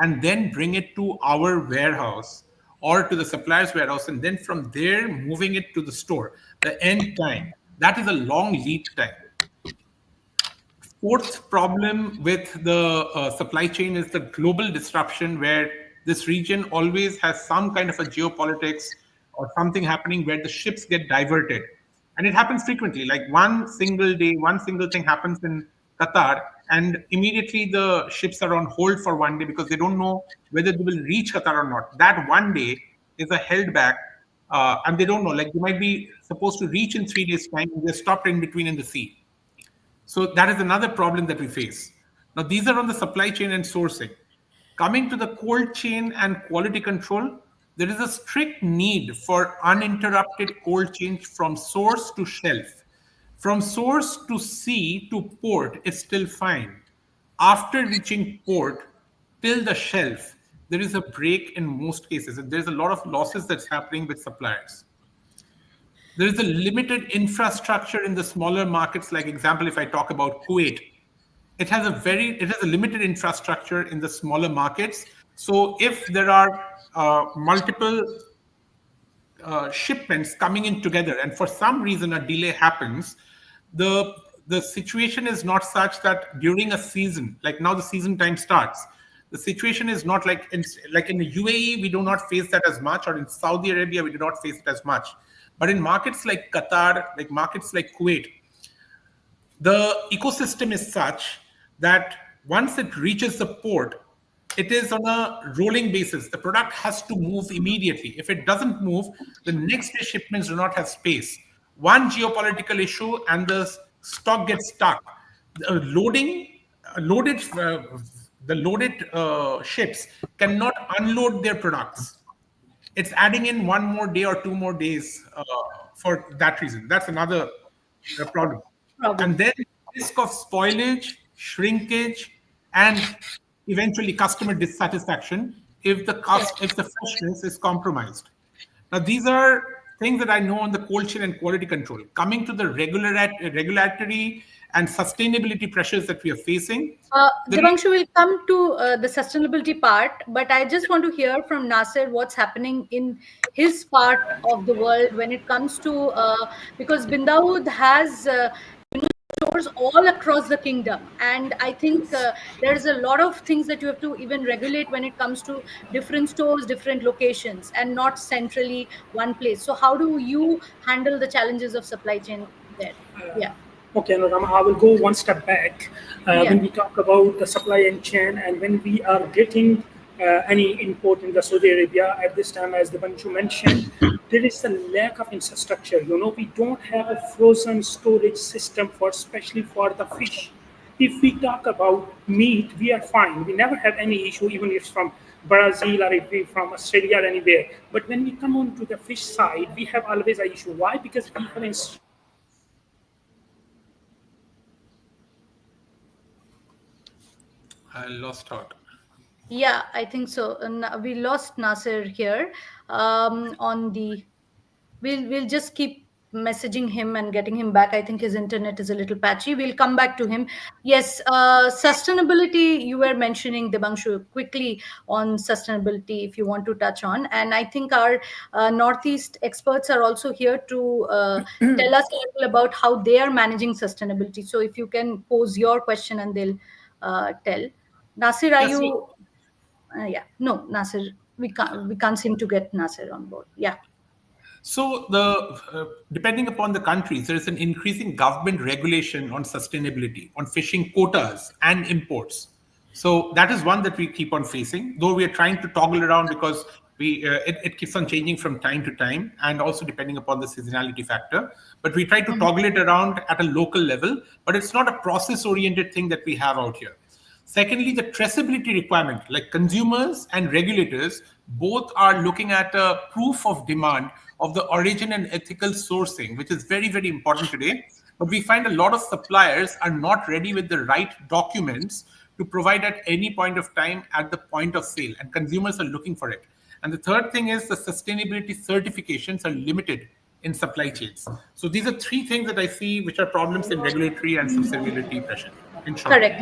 and then bring it to our warehouse or to the supplier's warehouse, and then from there moving it to the store, the end time, that is a long lead time. Fourth problem with the supply chain is the global disruption, where this region always has some kind of a geopolitics or something happening where the ships get diverted. And it happens frequently, like one single day, one single thing happens in Qatar, and immediately the ships are on hold for one day because they don't know whether they will reach Qatar or not. That one day is a held back, and they don't know, like they might be supposed to reach in 3 days' time, and they're stopped in between in the sea. So that is another problem that we face. Now, these are on the supply chain and sourcing. Coming to the cold chain and quality control, there is a strict need for uninterrupted cold chain from source to shelf. From source to sea to port, it's still fine. After reaching port till the shelf, there is a break in most cases, and there's a lot of losses that's happening with suppliers. There is a limited infrastructure in the smaller markets. Like example, if I talk about Kuwait, it has a limited infrastructure in the smaller markets. So if there are multiple shipments coming in together, and for some reason a delay happens, the situation is not such that during a season, like now the season time starts, the situation is not like in the UAE, we do not face that as much, or in Saudi Arabia, we do not face it as much. But in markets like Qatar, like markets like Kuwait, the ecosystem is such that once it reaches the port, it is on a rolling basis. The product has to move immediately. If it doesn't move, the next day shipments do not have space. One geopolitical issue and the stock gets stuck. The loaded ships cannot unload their products. It's adding in one more day or 2 more days for that reason. That's another problem. And then risk of spoilage, shrinkage, and eventually customer dissatisfaction if the freshness is compromised. Now, these are things that I know on the cold chain and quality control. Coming to the regulatory and sustainability pressures that we are facing. Debangshu will come to the sustainability part, but I just want to hear from Nasir what's happening in his part of the world when it comes to, because BinDawood has stores all across the kingdom, and I think there's a lot of things that you have to even regulate when it comes to different stores, different locations, and not centrally one place. So how do you handle the challenges of supply chain there? Yeah. Okay, Nurama, I will go one step back. When we talk about the supply chain, and when we are getting any import in the Saudi Arabia at this time, as Debangshu mentioned, there is a lack of infrastructure. We don't have a frozen storage system especially for the fish. If we talk about meat, we are fine. We never have any issue, even if it's from Brazil or if we from Australia or anywhere. But when we come on to the fish side, we have always an issue. Why? Because we have I lost out. Yeah, I think so. We lost Nasir here on the. We'll just keep messaging him and getting him back. I think his internet is a little patchy. We'll come back to him. Yes, sustainability. You were mentioning Debangshu quickly on sustainability. If you want to touch on, and I think our Northeast experts are also here to tell us a little about how they are managing sustainability. So if you can pose your question and they'll tell. Nasir, are Yes. you? Yeah, no, Nasir. We can't seem to get Nasir on board. Yeah. So depending upon the countries, there is an increasing government regulation on sustainability, on fishing quotas and imports. So that is one that we keep on facing, though we are trying to toggle around because it keeps on changing from time to time and also depending upon the seasonality factor. But we try to toggle it around at a local level, but it's not a process-oriented thing that we have out here. Secondly, the traceability requirement, like consumers and regulators, both are looking at a proof of demand of the origin and ethical sourcing, which is very, very important today. But we find a lot of suppliers are not ready with the right documents to provide at any point of time at the point of sale, and consumers are looking for it. And the third thing is the sustainability certifications are limited in supply chains. So these are three things that I see which are problems in regulatory and sustainability pressure, in short. Correct.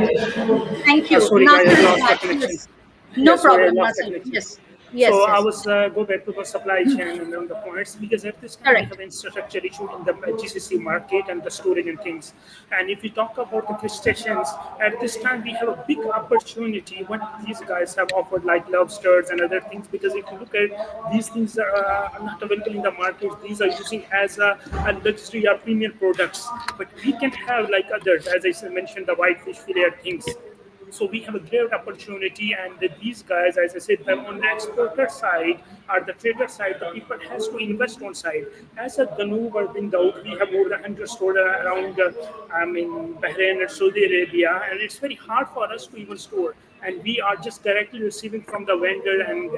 Thank you. sorry, guys, Nasir I is lost the back. connection. Yes. No Sorry, I problem, lost the Nasir. connection. Yes. So Yes, I yes. was go back to the supply chain and on the points because at this time we Correct. have infrastructure issue in the GCC market and the storage and things. And if we talk about the crustaceans, at this time we have a big opportunity when these guys have offered like lobsters and other things. Because if you look at these things are not available in the market, these are using as a luxury or premium products. But we can have like others, as I mentioned, the whitefish fillet things. So we have a great opportunity, and these guys, as I said, them on the exporter side or the trader side, the people has to invest on side. As a Danube or BinDawood, we have more than 100 stores around, Bahrain and Saudi Arabia, and it's very hard for us to even store. And we are just directly receiving from the vendor, and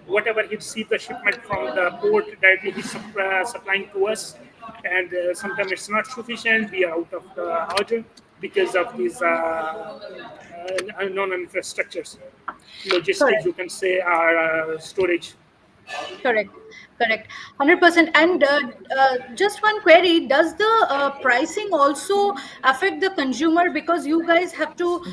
whatever he receives the shipment from the port directly he's supplying to us. And sometimes it's not sufficient. We are out of the order because of these non-infrastructures, logistics, Correct. you can say, or storage. Correct. Correct. 100%. And just one query: does the pricing also affect the consumer, because you guys have to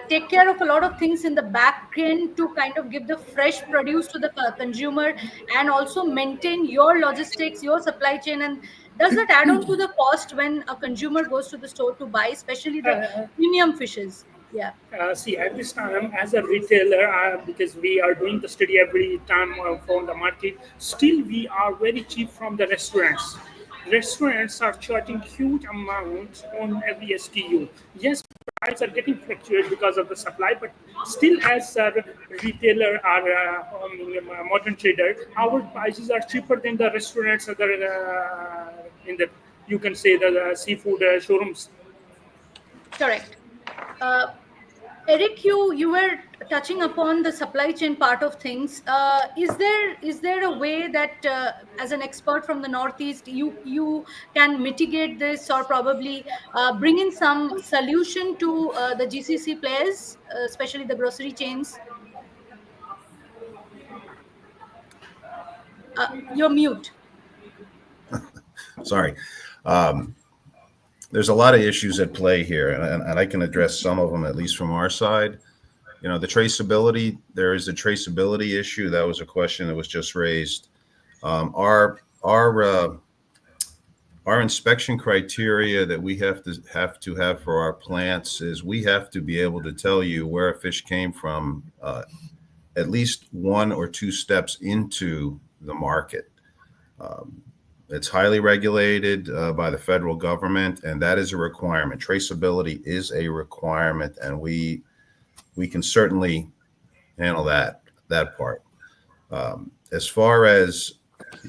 take care of a lot of things in the back end to kind of give the fresh produce to the consumer and also maintain your logistics, your supply chain, and does that add on to the cost when a consumer goes to the store to buy, especially the premium fishes? Yeah. See, at this time, as a retailer, because we are doing the study every time from the market, still we are very cheap from the restaurants. Restaurants are charging huge amounts on every SKU. Yes, prices are getting fluctuated because of the supply, but still, as a retailer or modern trader, our prices are cheaper than the restaurants other in the, you can say, the seafood showrooms. Correct. Uh, Eric, you were touching upon the supply chain part of things. Is there a way that, as an expert from the Northeast, you can mitigate this or probably bring in some solution to the GCC players, especially the grocery chains? You're mute. Sorry. There's a lot of issues at play here, and I can address some of them, at least from our side. You know, the traceability, there is a traceability issue. That was a question that was just raised. Our inspection criteria that we have to have for our plants is we have to be able to tell you where a fish came from at least one or two steps into the market. It's highly regulated by the federal government, and that is a requirement. Traceability is a requirement, and we can certainly handle that part. As far as,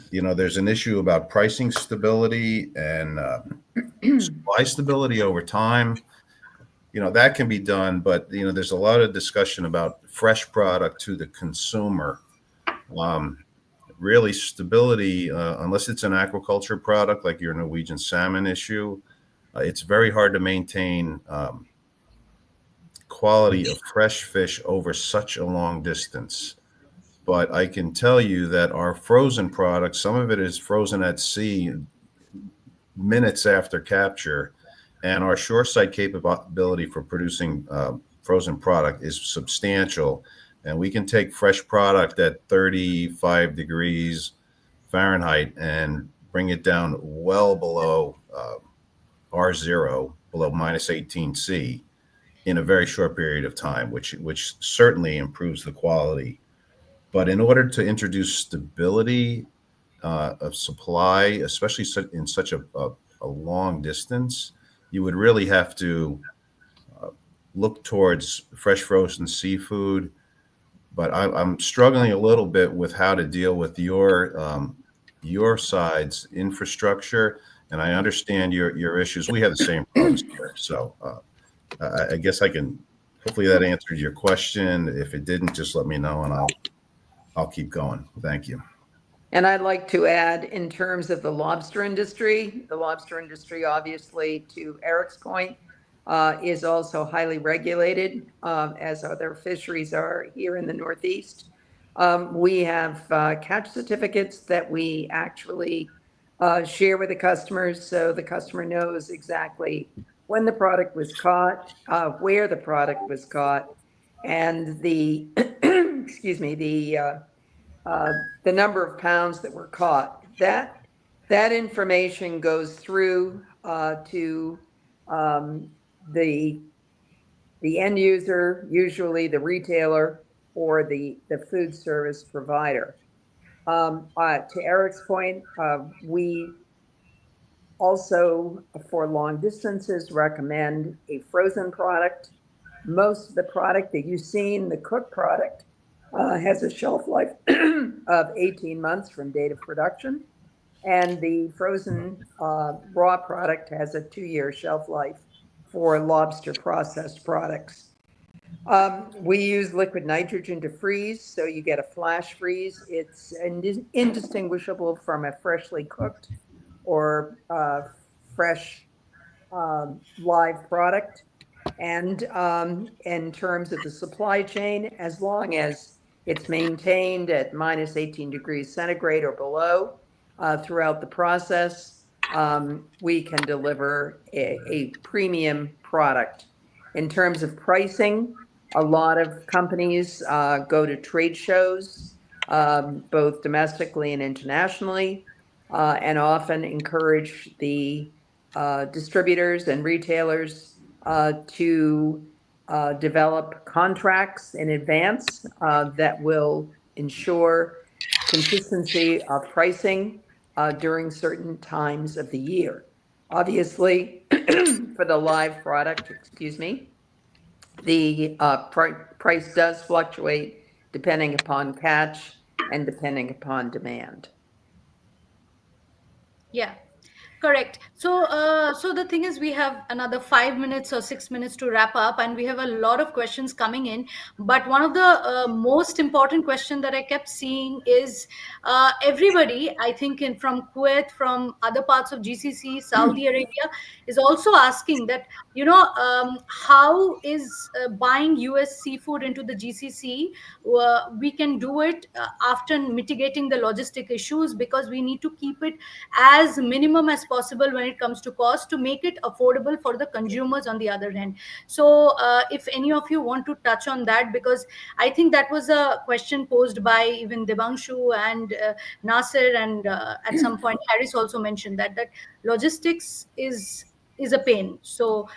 you know, there's an issue about pricing stability and supply stability over time. that can be done, but there's a lot of discussion about fresh product to the consumer. Really, stability, unless it's an aquaculture product like your Norwegian salmon issue, it's very hard to maintain quality of fresh fish over such a long distance. But I can tell you that our frozen product, some of it is frozen at sea minutes after capture, and our shoreside capability for producing frozen product is substantial. And we can take fresh product at 35 degrees Fahrenheit and bring it down well below R0, below minus 18 C, in a very short period of time, which certainly improves the quality. But in order to introduce stability of supply, especially in such a long distance, you would really have to look towards fresh frozen seafood. But I'm struggling a little bit with how to deal with your side's infrastructure, and I understand your issues. We have the same problems here, so I guess I can. Hopefully that answered your question. If it didn't, just let me know, and I'll keep going. Thank you. And I'd like to add, in terms of the lobster industry, obviously, to Eric's point, is also highly regulated, as other fisheries are here in the Northeast. We have catch certificates that we actually share with the customers, so the customer knows exactly when the product was caught, where the product was caught, and the the number of pounds that were caught. That information goes through to the end user, usually the retailer or the food service provider. To Eric's point, we also, for long distances, recommend a frozen product. Most of the product that you've seen, the cooked product, has a shelf life of 18 months from date of production, and the frozen raw product has a 2-year shelf life for lobster processed products. We use liquid nitrogen to freeze, so you get a flash freeze. It's indistinguishable from a freshly cooked or fresh live product. And in terms of the supply chain, as long as it's maintained at minus 18 degrees centigrade or below throughout the process, we can deliver a premium product. In terms of pricing, a lot of companies go to trade shows, both domestically and internationally, and often encourage the distributors and retailers to develop contracts in advance that will ensure consistency of pricing during certain times of the year. Obviously, for the live product, the price does fluctuate depending upon catch and depending upon demand. Yeah, correct. So the thing is, we have another 5 minutes or 6 minutes to wrap up, and we have a lot of questions coming in. But one of the most important question that I kept seeing is everybody, I think, from Kuwait, from other parts of GCC, Saudi Arabia, is also asking that, how is buying US seafood into the GCC? We can do it after mitigating the logistic issues, because we need to keep it as minimum as possible when it comes to cost, to make it affordable for the consumers on the other hand. So if any of you want to touch on that, because I think that was a question posed by even Debangshu and Nasir, and at some point Harris also mentioned that logistics is a pain. So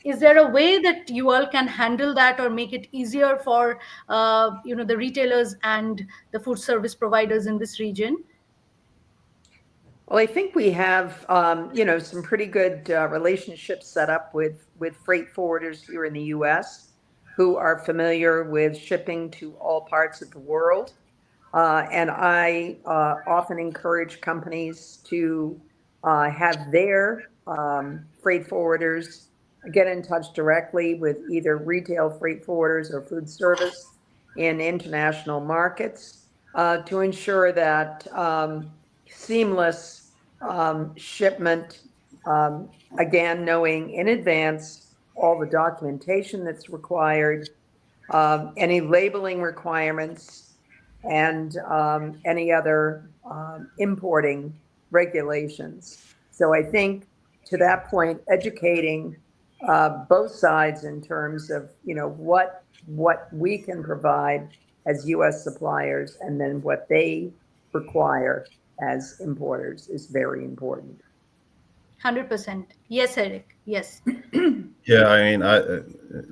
is there a way that you all can handle that or make it easier for the retailers and the food service providers in this region? Well, I think we have, some pretty good relationships set up with freight forwarders here in the U.S. who are familiar with shipping to all parts of the world. And I often encourage companies to have their freight forwarders get in touch directly with either retail freight forwarders or food service in international markets to ensure that seamless shipment, again, knowing in advance all the documentation that's required, any labeling requirements, and any other importing regulations. So I think to that point, educating both sides in terms of what we can provide as U.S. suppliers and then what they require as importers is very important. 100%. Yes, Eric. Yes. Yeah, I mean,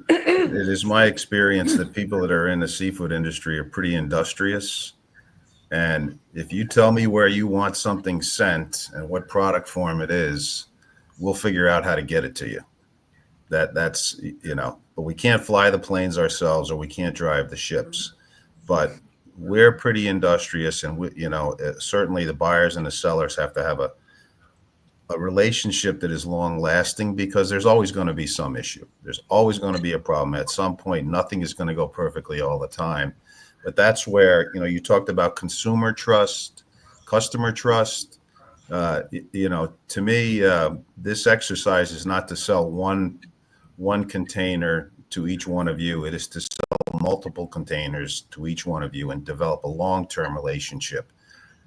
it is my experience that people that are in the seafood industry are pretty industrious. And if you tell me where you want something sent and what product form it is, we'll figure out how to get it to you. That's but we can't fly the planes ourselves or we can't drive the ships. But we're pretty industrious, and certainly the buyers and the sellers have to have a relationship that is long lasting, because there's always going to be some issue. There's always going to be a problem at some point. Nothing is going to go perfectly all the time. But that's where, you talked about consumer trust, customer trust. To me, this exercise is not to sell one container to each one of you. It is to sell multiple containers to each one of you and develop a long-term relationship.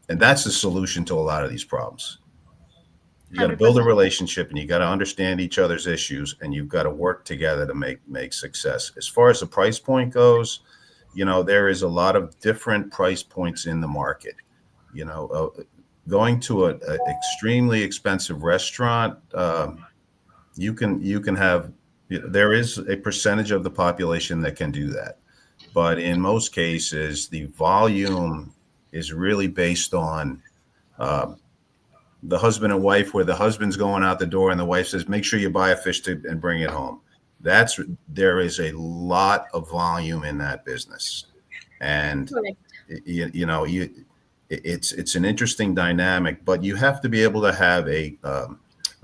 And that's the solution to a lot of these problems. You got to build a relationship, and you got to understand each other's issues, and you've got to work together to make success. As far as the price point goes, there is a lot of different price points in the market. Going to an extremely expensive restaurant, you can have, there is a percentage of the population that can do that. But in most cases, the volume is really based on the husband and wife, where the husband's going out the door and the wife says, make sure you buy a fish and bring it home. There is a lot of volume in that business. And, it's an interesting dynamic, but you have to be able to have a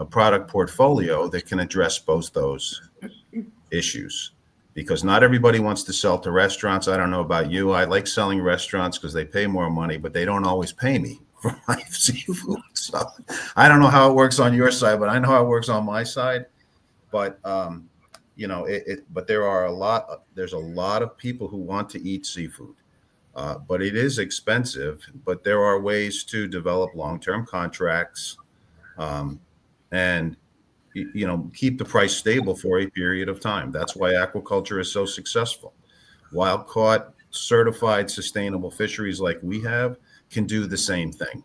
product portfolio that can address both those issues, because not everybody wants to sell to restaurants. I don't know about you. I like selling restaurants because they pay more money, but they don't always pay me for my seafood. So I don't know how it works on your side, but I know how it works on my side. But but there's a lot of people who want to eat seafood, but it is expensive. But there are ways to develop long-term contracts, and keep the price stable for a period of time. That's why aquaculture is so successful. Wild-caught, certified, sustainable fisheries like we have can do the same thing.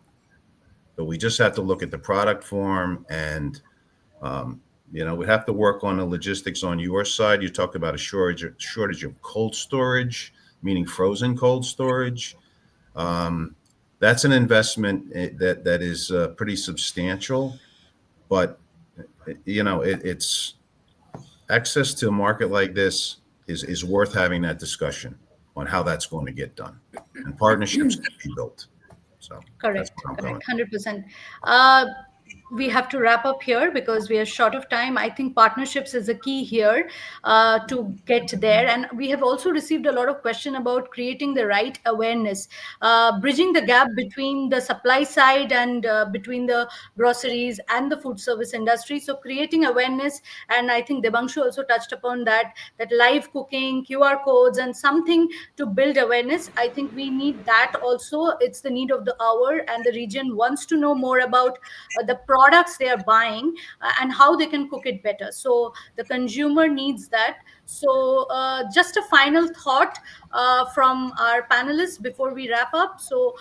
But we just have to look at the product form, and we have to work on the logistics on your side. You talked about a shortage of cold storage, meaning frozen cold storage. That's an investment that is pretty substantial, but it's access to a market like this is worth having that discussion on how that's going to get done, and partnerships can be built. So correct. 100%. We have to wrap up here because we are short of time. I think partnerships is a key here to get there. And we have also received a lot of question about creating the right awareness, bridging the gap between the supply side and between the groceries and the food service industry. So creating awareness, and I think Debangshu also touched upon that live cooking, QR codes, and something to build awareness. I think we need that also. It's the need of the hour, and the region wants to know more about the products they are buying and how they can cook it better. So the consumer needs that. So just a final thought from our panelists before we wrap up. So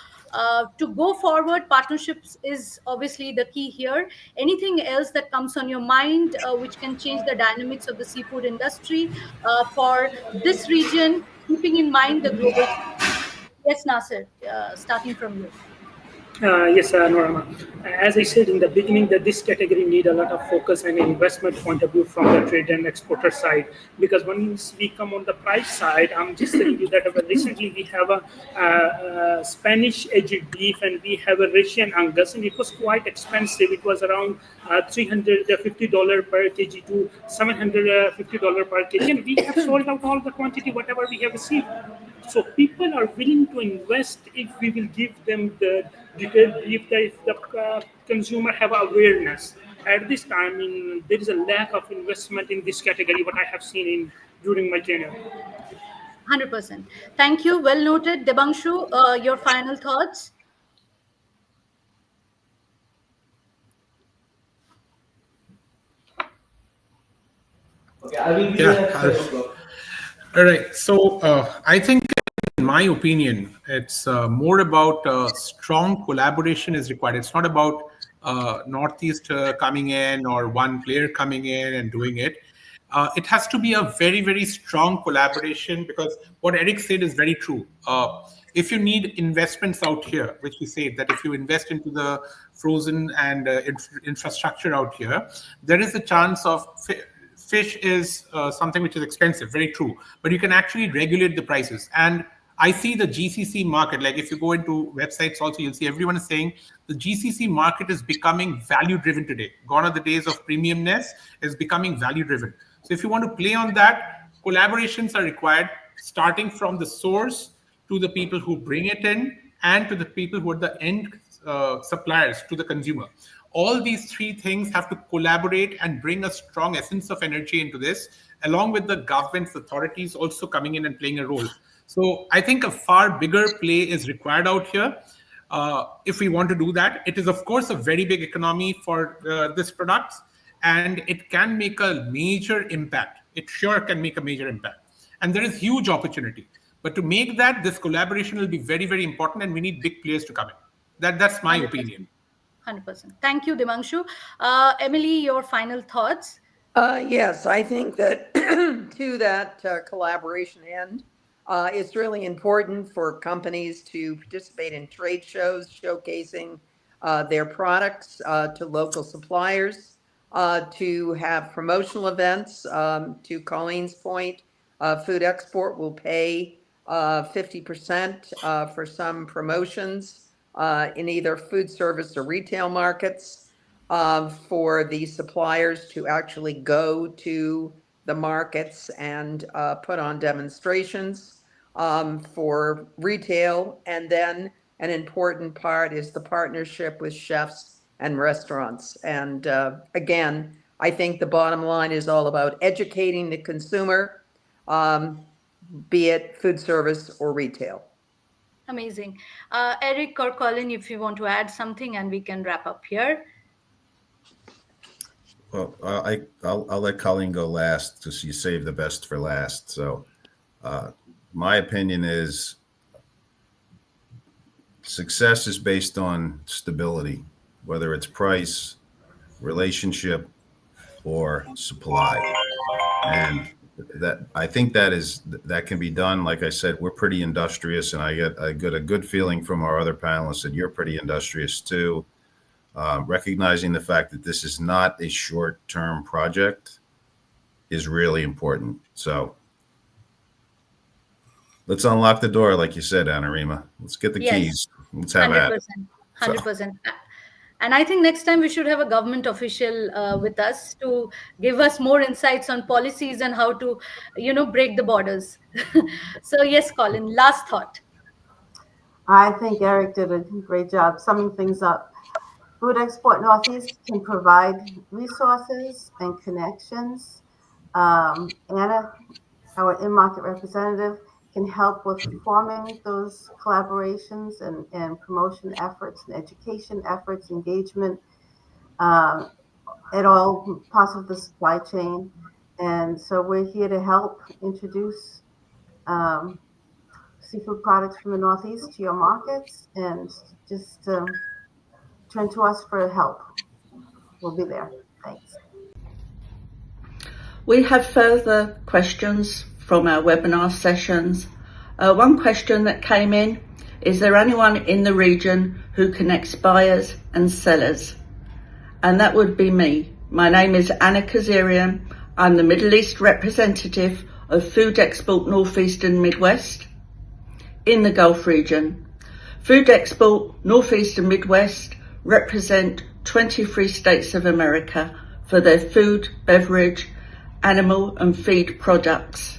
to go forward, partnerships is obviously the key here. Anything else that comes on your mind which can change the dynamics of the seafood industry for this region, keeping in mind the global? Yes, Nasir, starting from you. Yes, Norma. As I said in the beginning, that this category need a lot of focus and investment point of view from the trade and exporter side. Because once we come on the price side, I'm just telling you that recently we have a Spanish aged beef and we have a Russian Angus, and it was quite expensive. It was around $350 per kg to $750 per kg, and we have sold out all the quantity whatever we have received. So people are willing to invest if we will give them the detailed brief, if the consumer have awareness. At this time, there is a lack of investment in this category, what I have seen during my tenure. 100%. Thank you. Well noted. Debangshu, your final thoughts? Okay, I will be all right. So I think, in my opinion, it's more about strong collaboration is required. It's not about Northeast coming in or one player coming in and doing it. It has to be a very, very strong collaboration, because what Eric said is very true. If you need investments out here, which we say that if you invest into the frozen and infrastructure out here, there is a chance of fish is something which is expensive, very true, but you can actually regulate the prices. And I see the GCC market, like if you go into websites also, you'll see everyone is saying the GCC market is becoming value driven today. Gone are the days of premiumness, is becoming value driven. So if you want to play on that, collaborations are required, starting from the source to the people who bring it in and to the people who are the end suppliers to the consumer. All these three things have to collaborate and bring a strong essence of energy into this, along with the government's authorities also coming in and playing a role. So I think a far bigger play is required out here. If we want to do that, it is of course a very big economy for this product, and it can make a major impact. It sure can make a major impact. And there is huge opportunity. But to make that, this collaboration will be very, very important, and we need big players to come in. That's my 100%. opinion. 100%. Thank you, Debangshu. Emily, your final thoughts? Yes, I think that to that collaboration end, it's really important for companies to participate in trade shows showcasing their products to local suppliers, to have promotional events. To Colleen's point, Food Export will pay 50% for some promotions in either food service or retail markets, for the suppliers to actually go to the markets and put on demonstrations for retail. And then an important part is the partnership with chefs and restaurants. And again, I think the bottom line is all about educating the consumer, be it food service or retail. Amazing. Eric or Colin, if you want to add something, and we can wrap up here. Well, I'll let Colleen go last, because you saved the best for last. So my opinion is success is based on stability, whether it's price, relationship, or supply. And that, I think that can be done. Like I said, we're pretty industrious, and I get a good feeling from our other panelists that you're pretty industrious too. Recognizing the fact that this is not a short-term project is really important. So let's unlock the door, like you said, Anarima. Let's get the keys. Let's have 100%, at it. 100%. And I think next time we should have a government official with us to give us more insights on policies and how to, break the borders. So yes, Colin, last thought. I think Eric did a great job summing things up. Food Export Northeast can provide resources and connections. Anna, our in-market representative, can help with forming those collaborations and promotion efforts and education efforts, engagement at all parts of the supply chain. And so we're here to help introduce seafood products from the Northeast to your markets, and just turn to us for help. We'll be there. Thanks. We have further questions from our webinar sessions. One question that came in is there anyone in the region who connects buyers and sellers? And that would be me. My name is Anna Kazarian. I'm the Middle East representative of Food Export Northeast and Midwest in the Gulf region. Food Export Northeast and Midwest represent 23 states of America for their food, beverage, animal and feed products.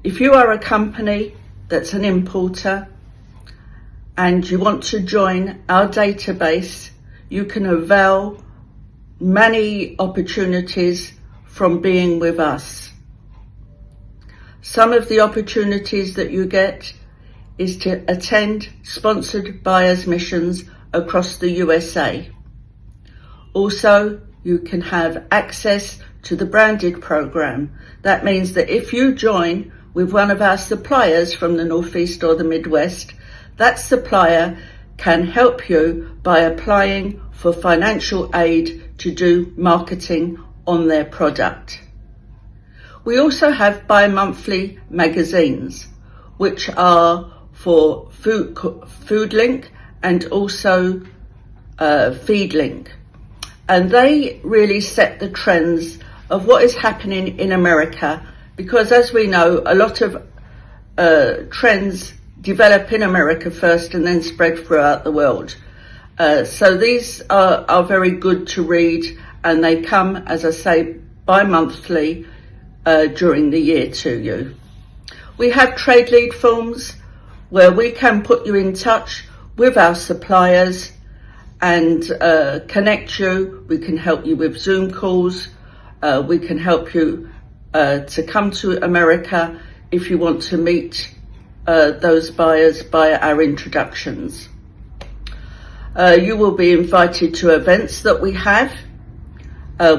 If you are a company that's an importer and you want to join our database, you can avail many opportunities from being with us. Some of the opportunities that you get is to attend sponsored buyers missions across the USA. Also, you can have access to the branded program. That means that if you join with one of our suppliers from the Northeast or the Midwest, that supplier can help you by applying for financial aid to do marketing on their product. We also have bi-monthly magazines, which are for Food Link and also Feed Link. And they really set the trends of what is happening in America, because as we know, a lot of trends develop in America first and then spread throughout the world. So these are very good to read, and they come, as I say, bi-monthly during the year to you. We have trade lead forms where we can put you in touch with our suppliers and connect you. We can help you with Zoom calls. We can help you to come to America if you want to meet those buyers by our introductions. You will be invited to events that we have.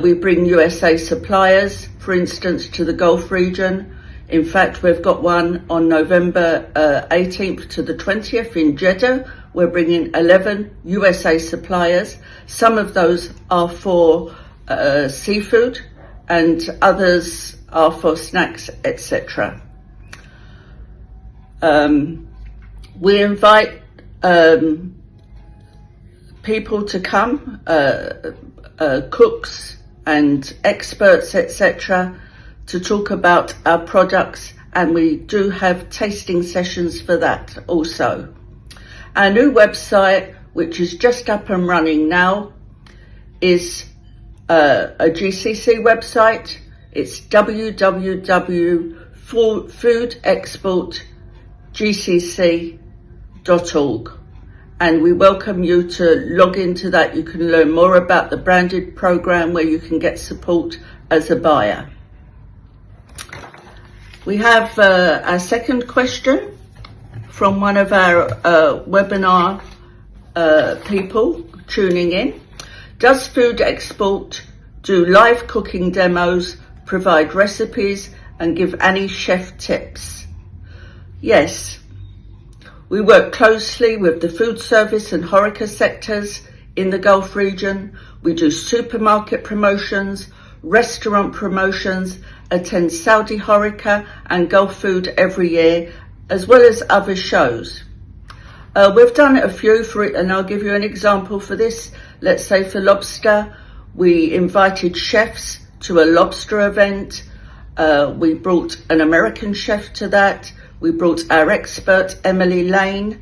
We bring USA suppliers, for instance, to the Gulf region. In fact, we've got one on November 18th to the 20th in Jeddah. We're bringing 11 USA suppliers. Some of those are for seafood and others are for snacks, etc. We invite people to come, cooks and experts, etc., to talk about our products, and we do have tasting sessions for that also. Our new website, which is just up and running now, is a GCC website. It's www.foodexportgcc.org, and we welcome you to log into that. You can learn more about the branded program where you can get support as a buyer. We have our second question from one of our webinar people tuning in. Does Food Export do live cooking demos, provide recipes and give any chef tips? Yes. We work closely with the food service and HoReCa sectors in the Gulf region. We do supermarket promotions, restaurant promotions, attend Saudi HoReCa and Gulf Food every year, as well as other shows. We've done a few for it, and I'll give you an example for this. Let's say for lobster, we invited chefs to a lobster event. We brought an American chef to that. We brought our expert, Emily Lane,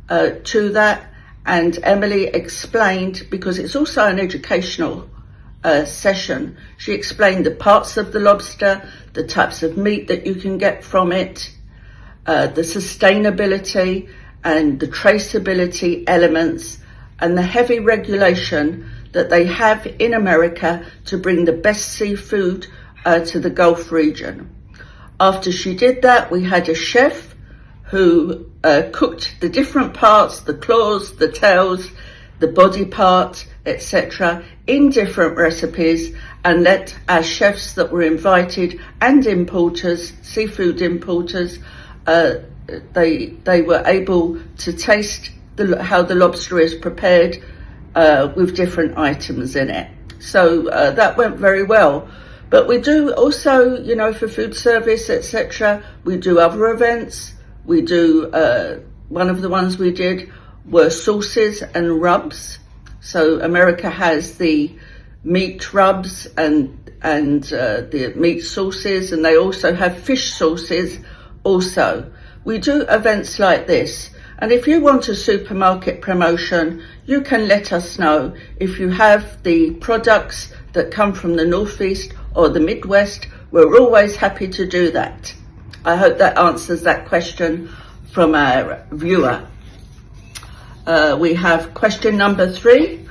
to that. And Emily explained, because it's also an educational session, she explained the parts of the lobster, the types of meat that you can get from it, the sustainability and the traceability elements, and the heavy regulation that they have in America to bring the best seafood to the Gulf region. After she did that, we had a chef who cooked the different parts, the claws, the tails, the body part, etc., in different recipes, and let our chefs that were invited and importers, seafood importers, they were able to taste how the lobster is prepared with different items in it. So that went very well. But we do also, for food service, etc., we do other events. We do one of the ones we did were sauces and rubs. So America has the meat rubs and the meat sauces, and they also have fish sauces also. We do events like this, and if you want a supermarket promotion, you can let us know. If you have the products that come from the Northeast or the Midwest, we're always happy to do that. I hope that answers that question from our viewer. We have question number 3.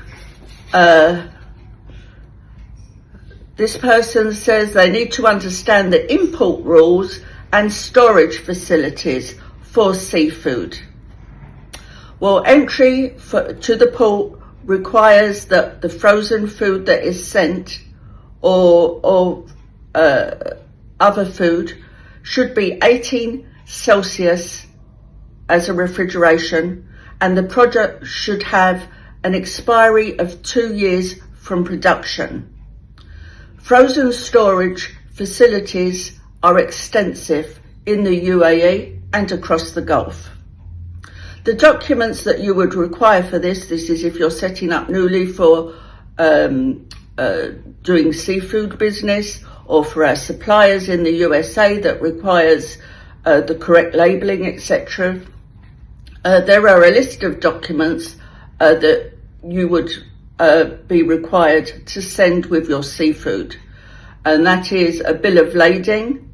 This person says they need to understand the import rules and storage facilities for seafood. Well, entry to the port requires that the frozen food that is sent or other food should be 18 Celsius as a refrigeration, and the product should have an expiry of 2 years from production. Frozen storage facilities are extensive in the UAE and across the Gulf. The documents that you would require for this is if you're setting up newly for doing seafood business, or for our suppliers in the USA that requires the correct labelling, etc. There are a list of documents that you would be required to send with your seafood, and that is a bill of lading.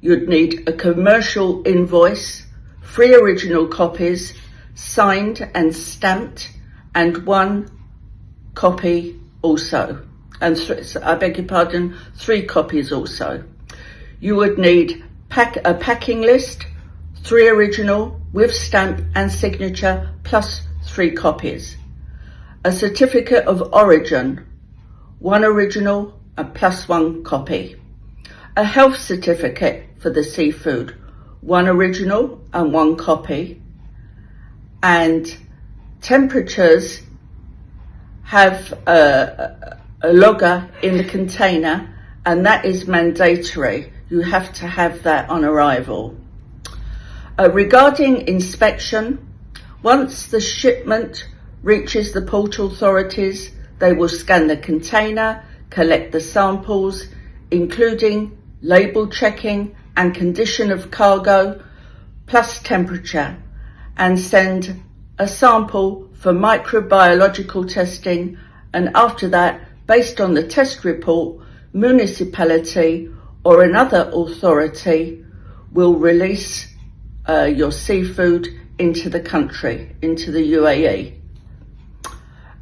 You'd need a commercial invoice, 3 original copies, signed and stamped, and 1 copy also. And I beg your pardon, 3 copies also. You would need a packing list, 3 original with stamp and signature, plus 3 copies. A certificate of origin, 1 original and plus 1 copy. A health certificate for the seafood, 1 original and 1 copy. And temperatures have a logger in the container, and that is mandatory. You have to have that on arrival. Regarding inspection, once the shipment reaches the port authorities, they will scan the container, collect the samples, including label checking and condition of cargo, plus temperature, and send a sample for microbiological testing. And after that, based on the test report, municipality or another authority will release your seafood into the country, into the UAE.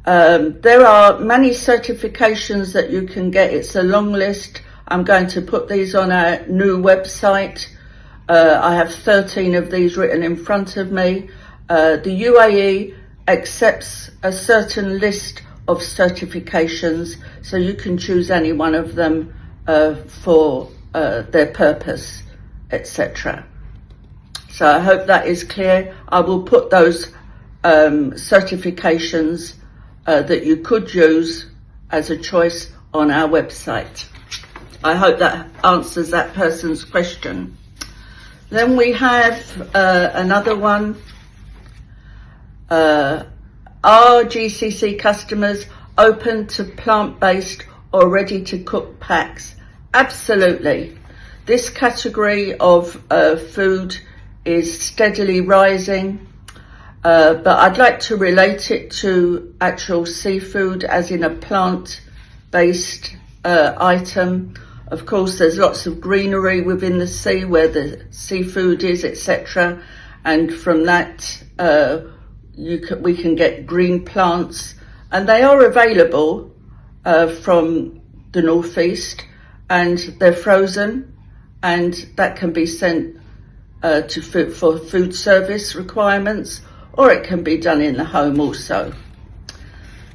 There are many certifications that you can get. It's a long list. I'm going to put these on our new website. I have 13 of these written in front of me. The UAE accepts a certain list of certifications, so you can choose any one of them for their purpose, etc. So I hope that is clear. I will put those certifications that you could use as a choice on our website. I hope that answers that person's question. Then we have another one. Are GCC customers open to plant-based or ready-to-cook packs? Absolutely. This category of food is steadily rising, but I'd like to relate it to actual seafood, as in a plant-based item. Of course, there's lots of greenery within the sea where the seafood is, etc. And from that, we can get green plants, and they are available from the northeast, and they're frozen, and that can be sent to for food service requirements, or it can be done in the home also.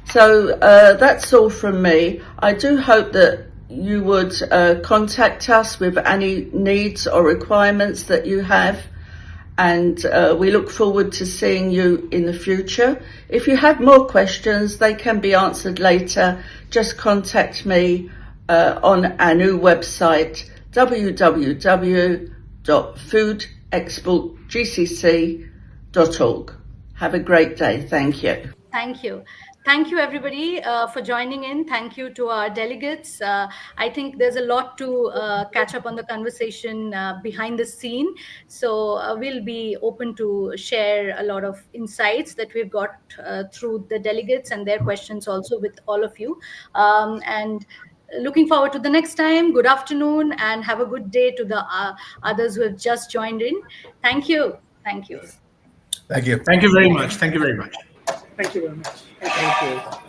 So that's all from me. I do hope that you would contact us with any needs or requirements that you have, and we look forward to seeing you in the future. If you have more questions, they can be answered later. Just contact me on our new website, www.foodexportgcc.com. www.foodexport.org. Have a great day. Thank you. Thank you. Thank you, everybody, for joining in. Thank you to our delegates. I think there's a lot to catch up on the conversation behind the scene. So we'll be open to share a lot of insights that we've got through the delegates and their questions also with all of you. And looking forward to the next time. Good afternoon and have a good day to the others who have just joined in. Thank you. Thank you. Thank you. Thank you very much. Thank you very much. Thank you very much. Thank you.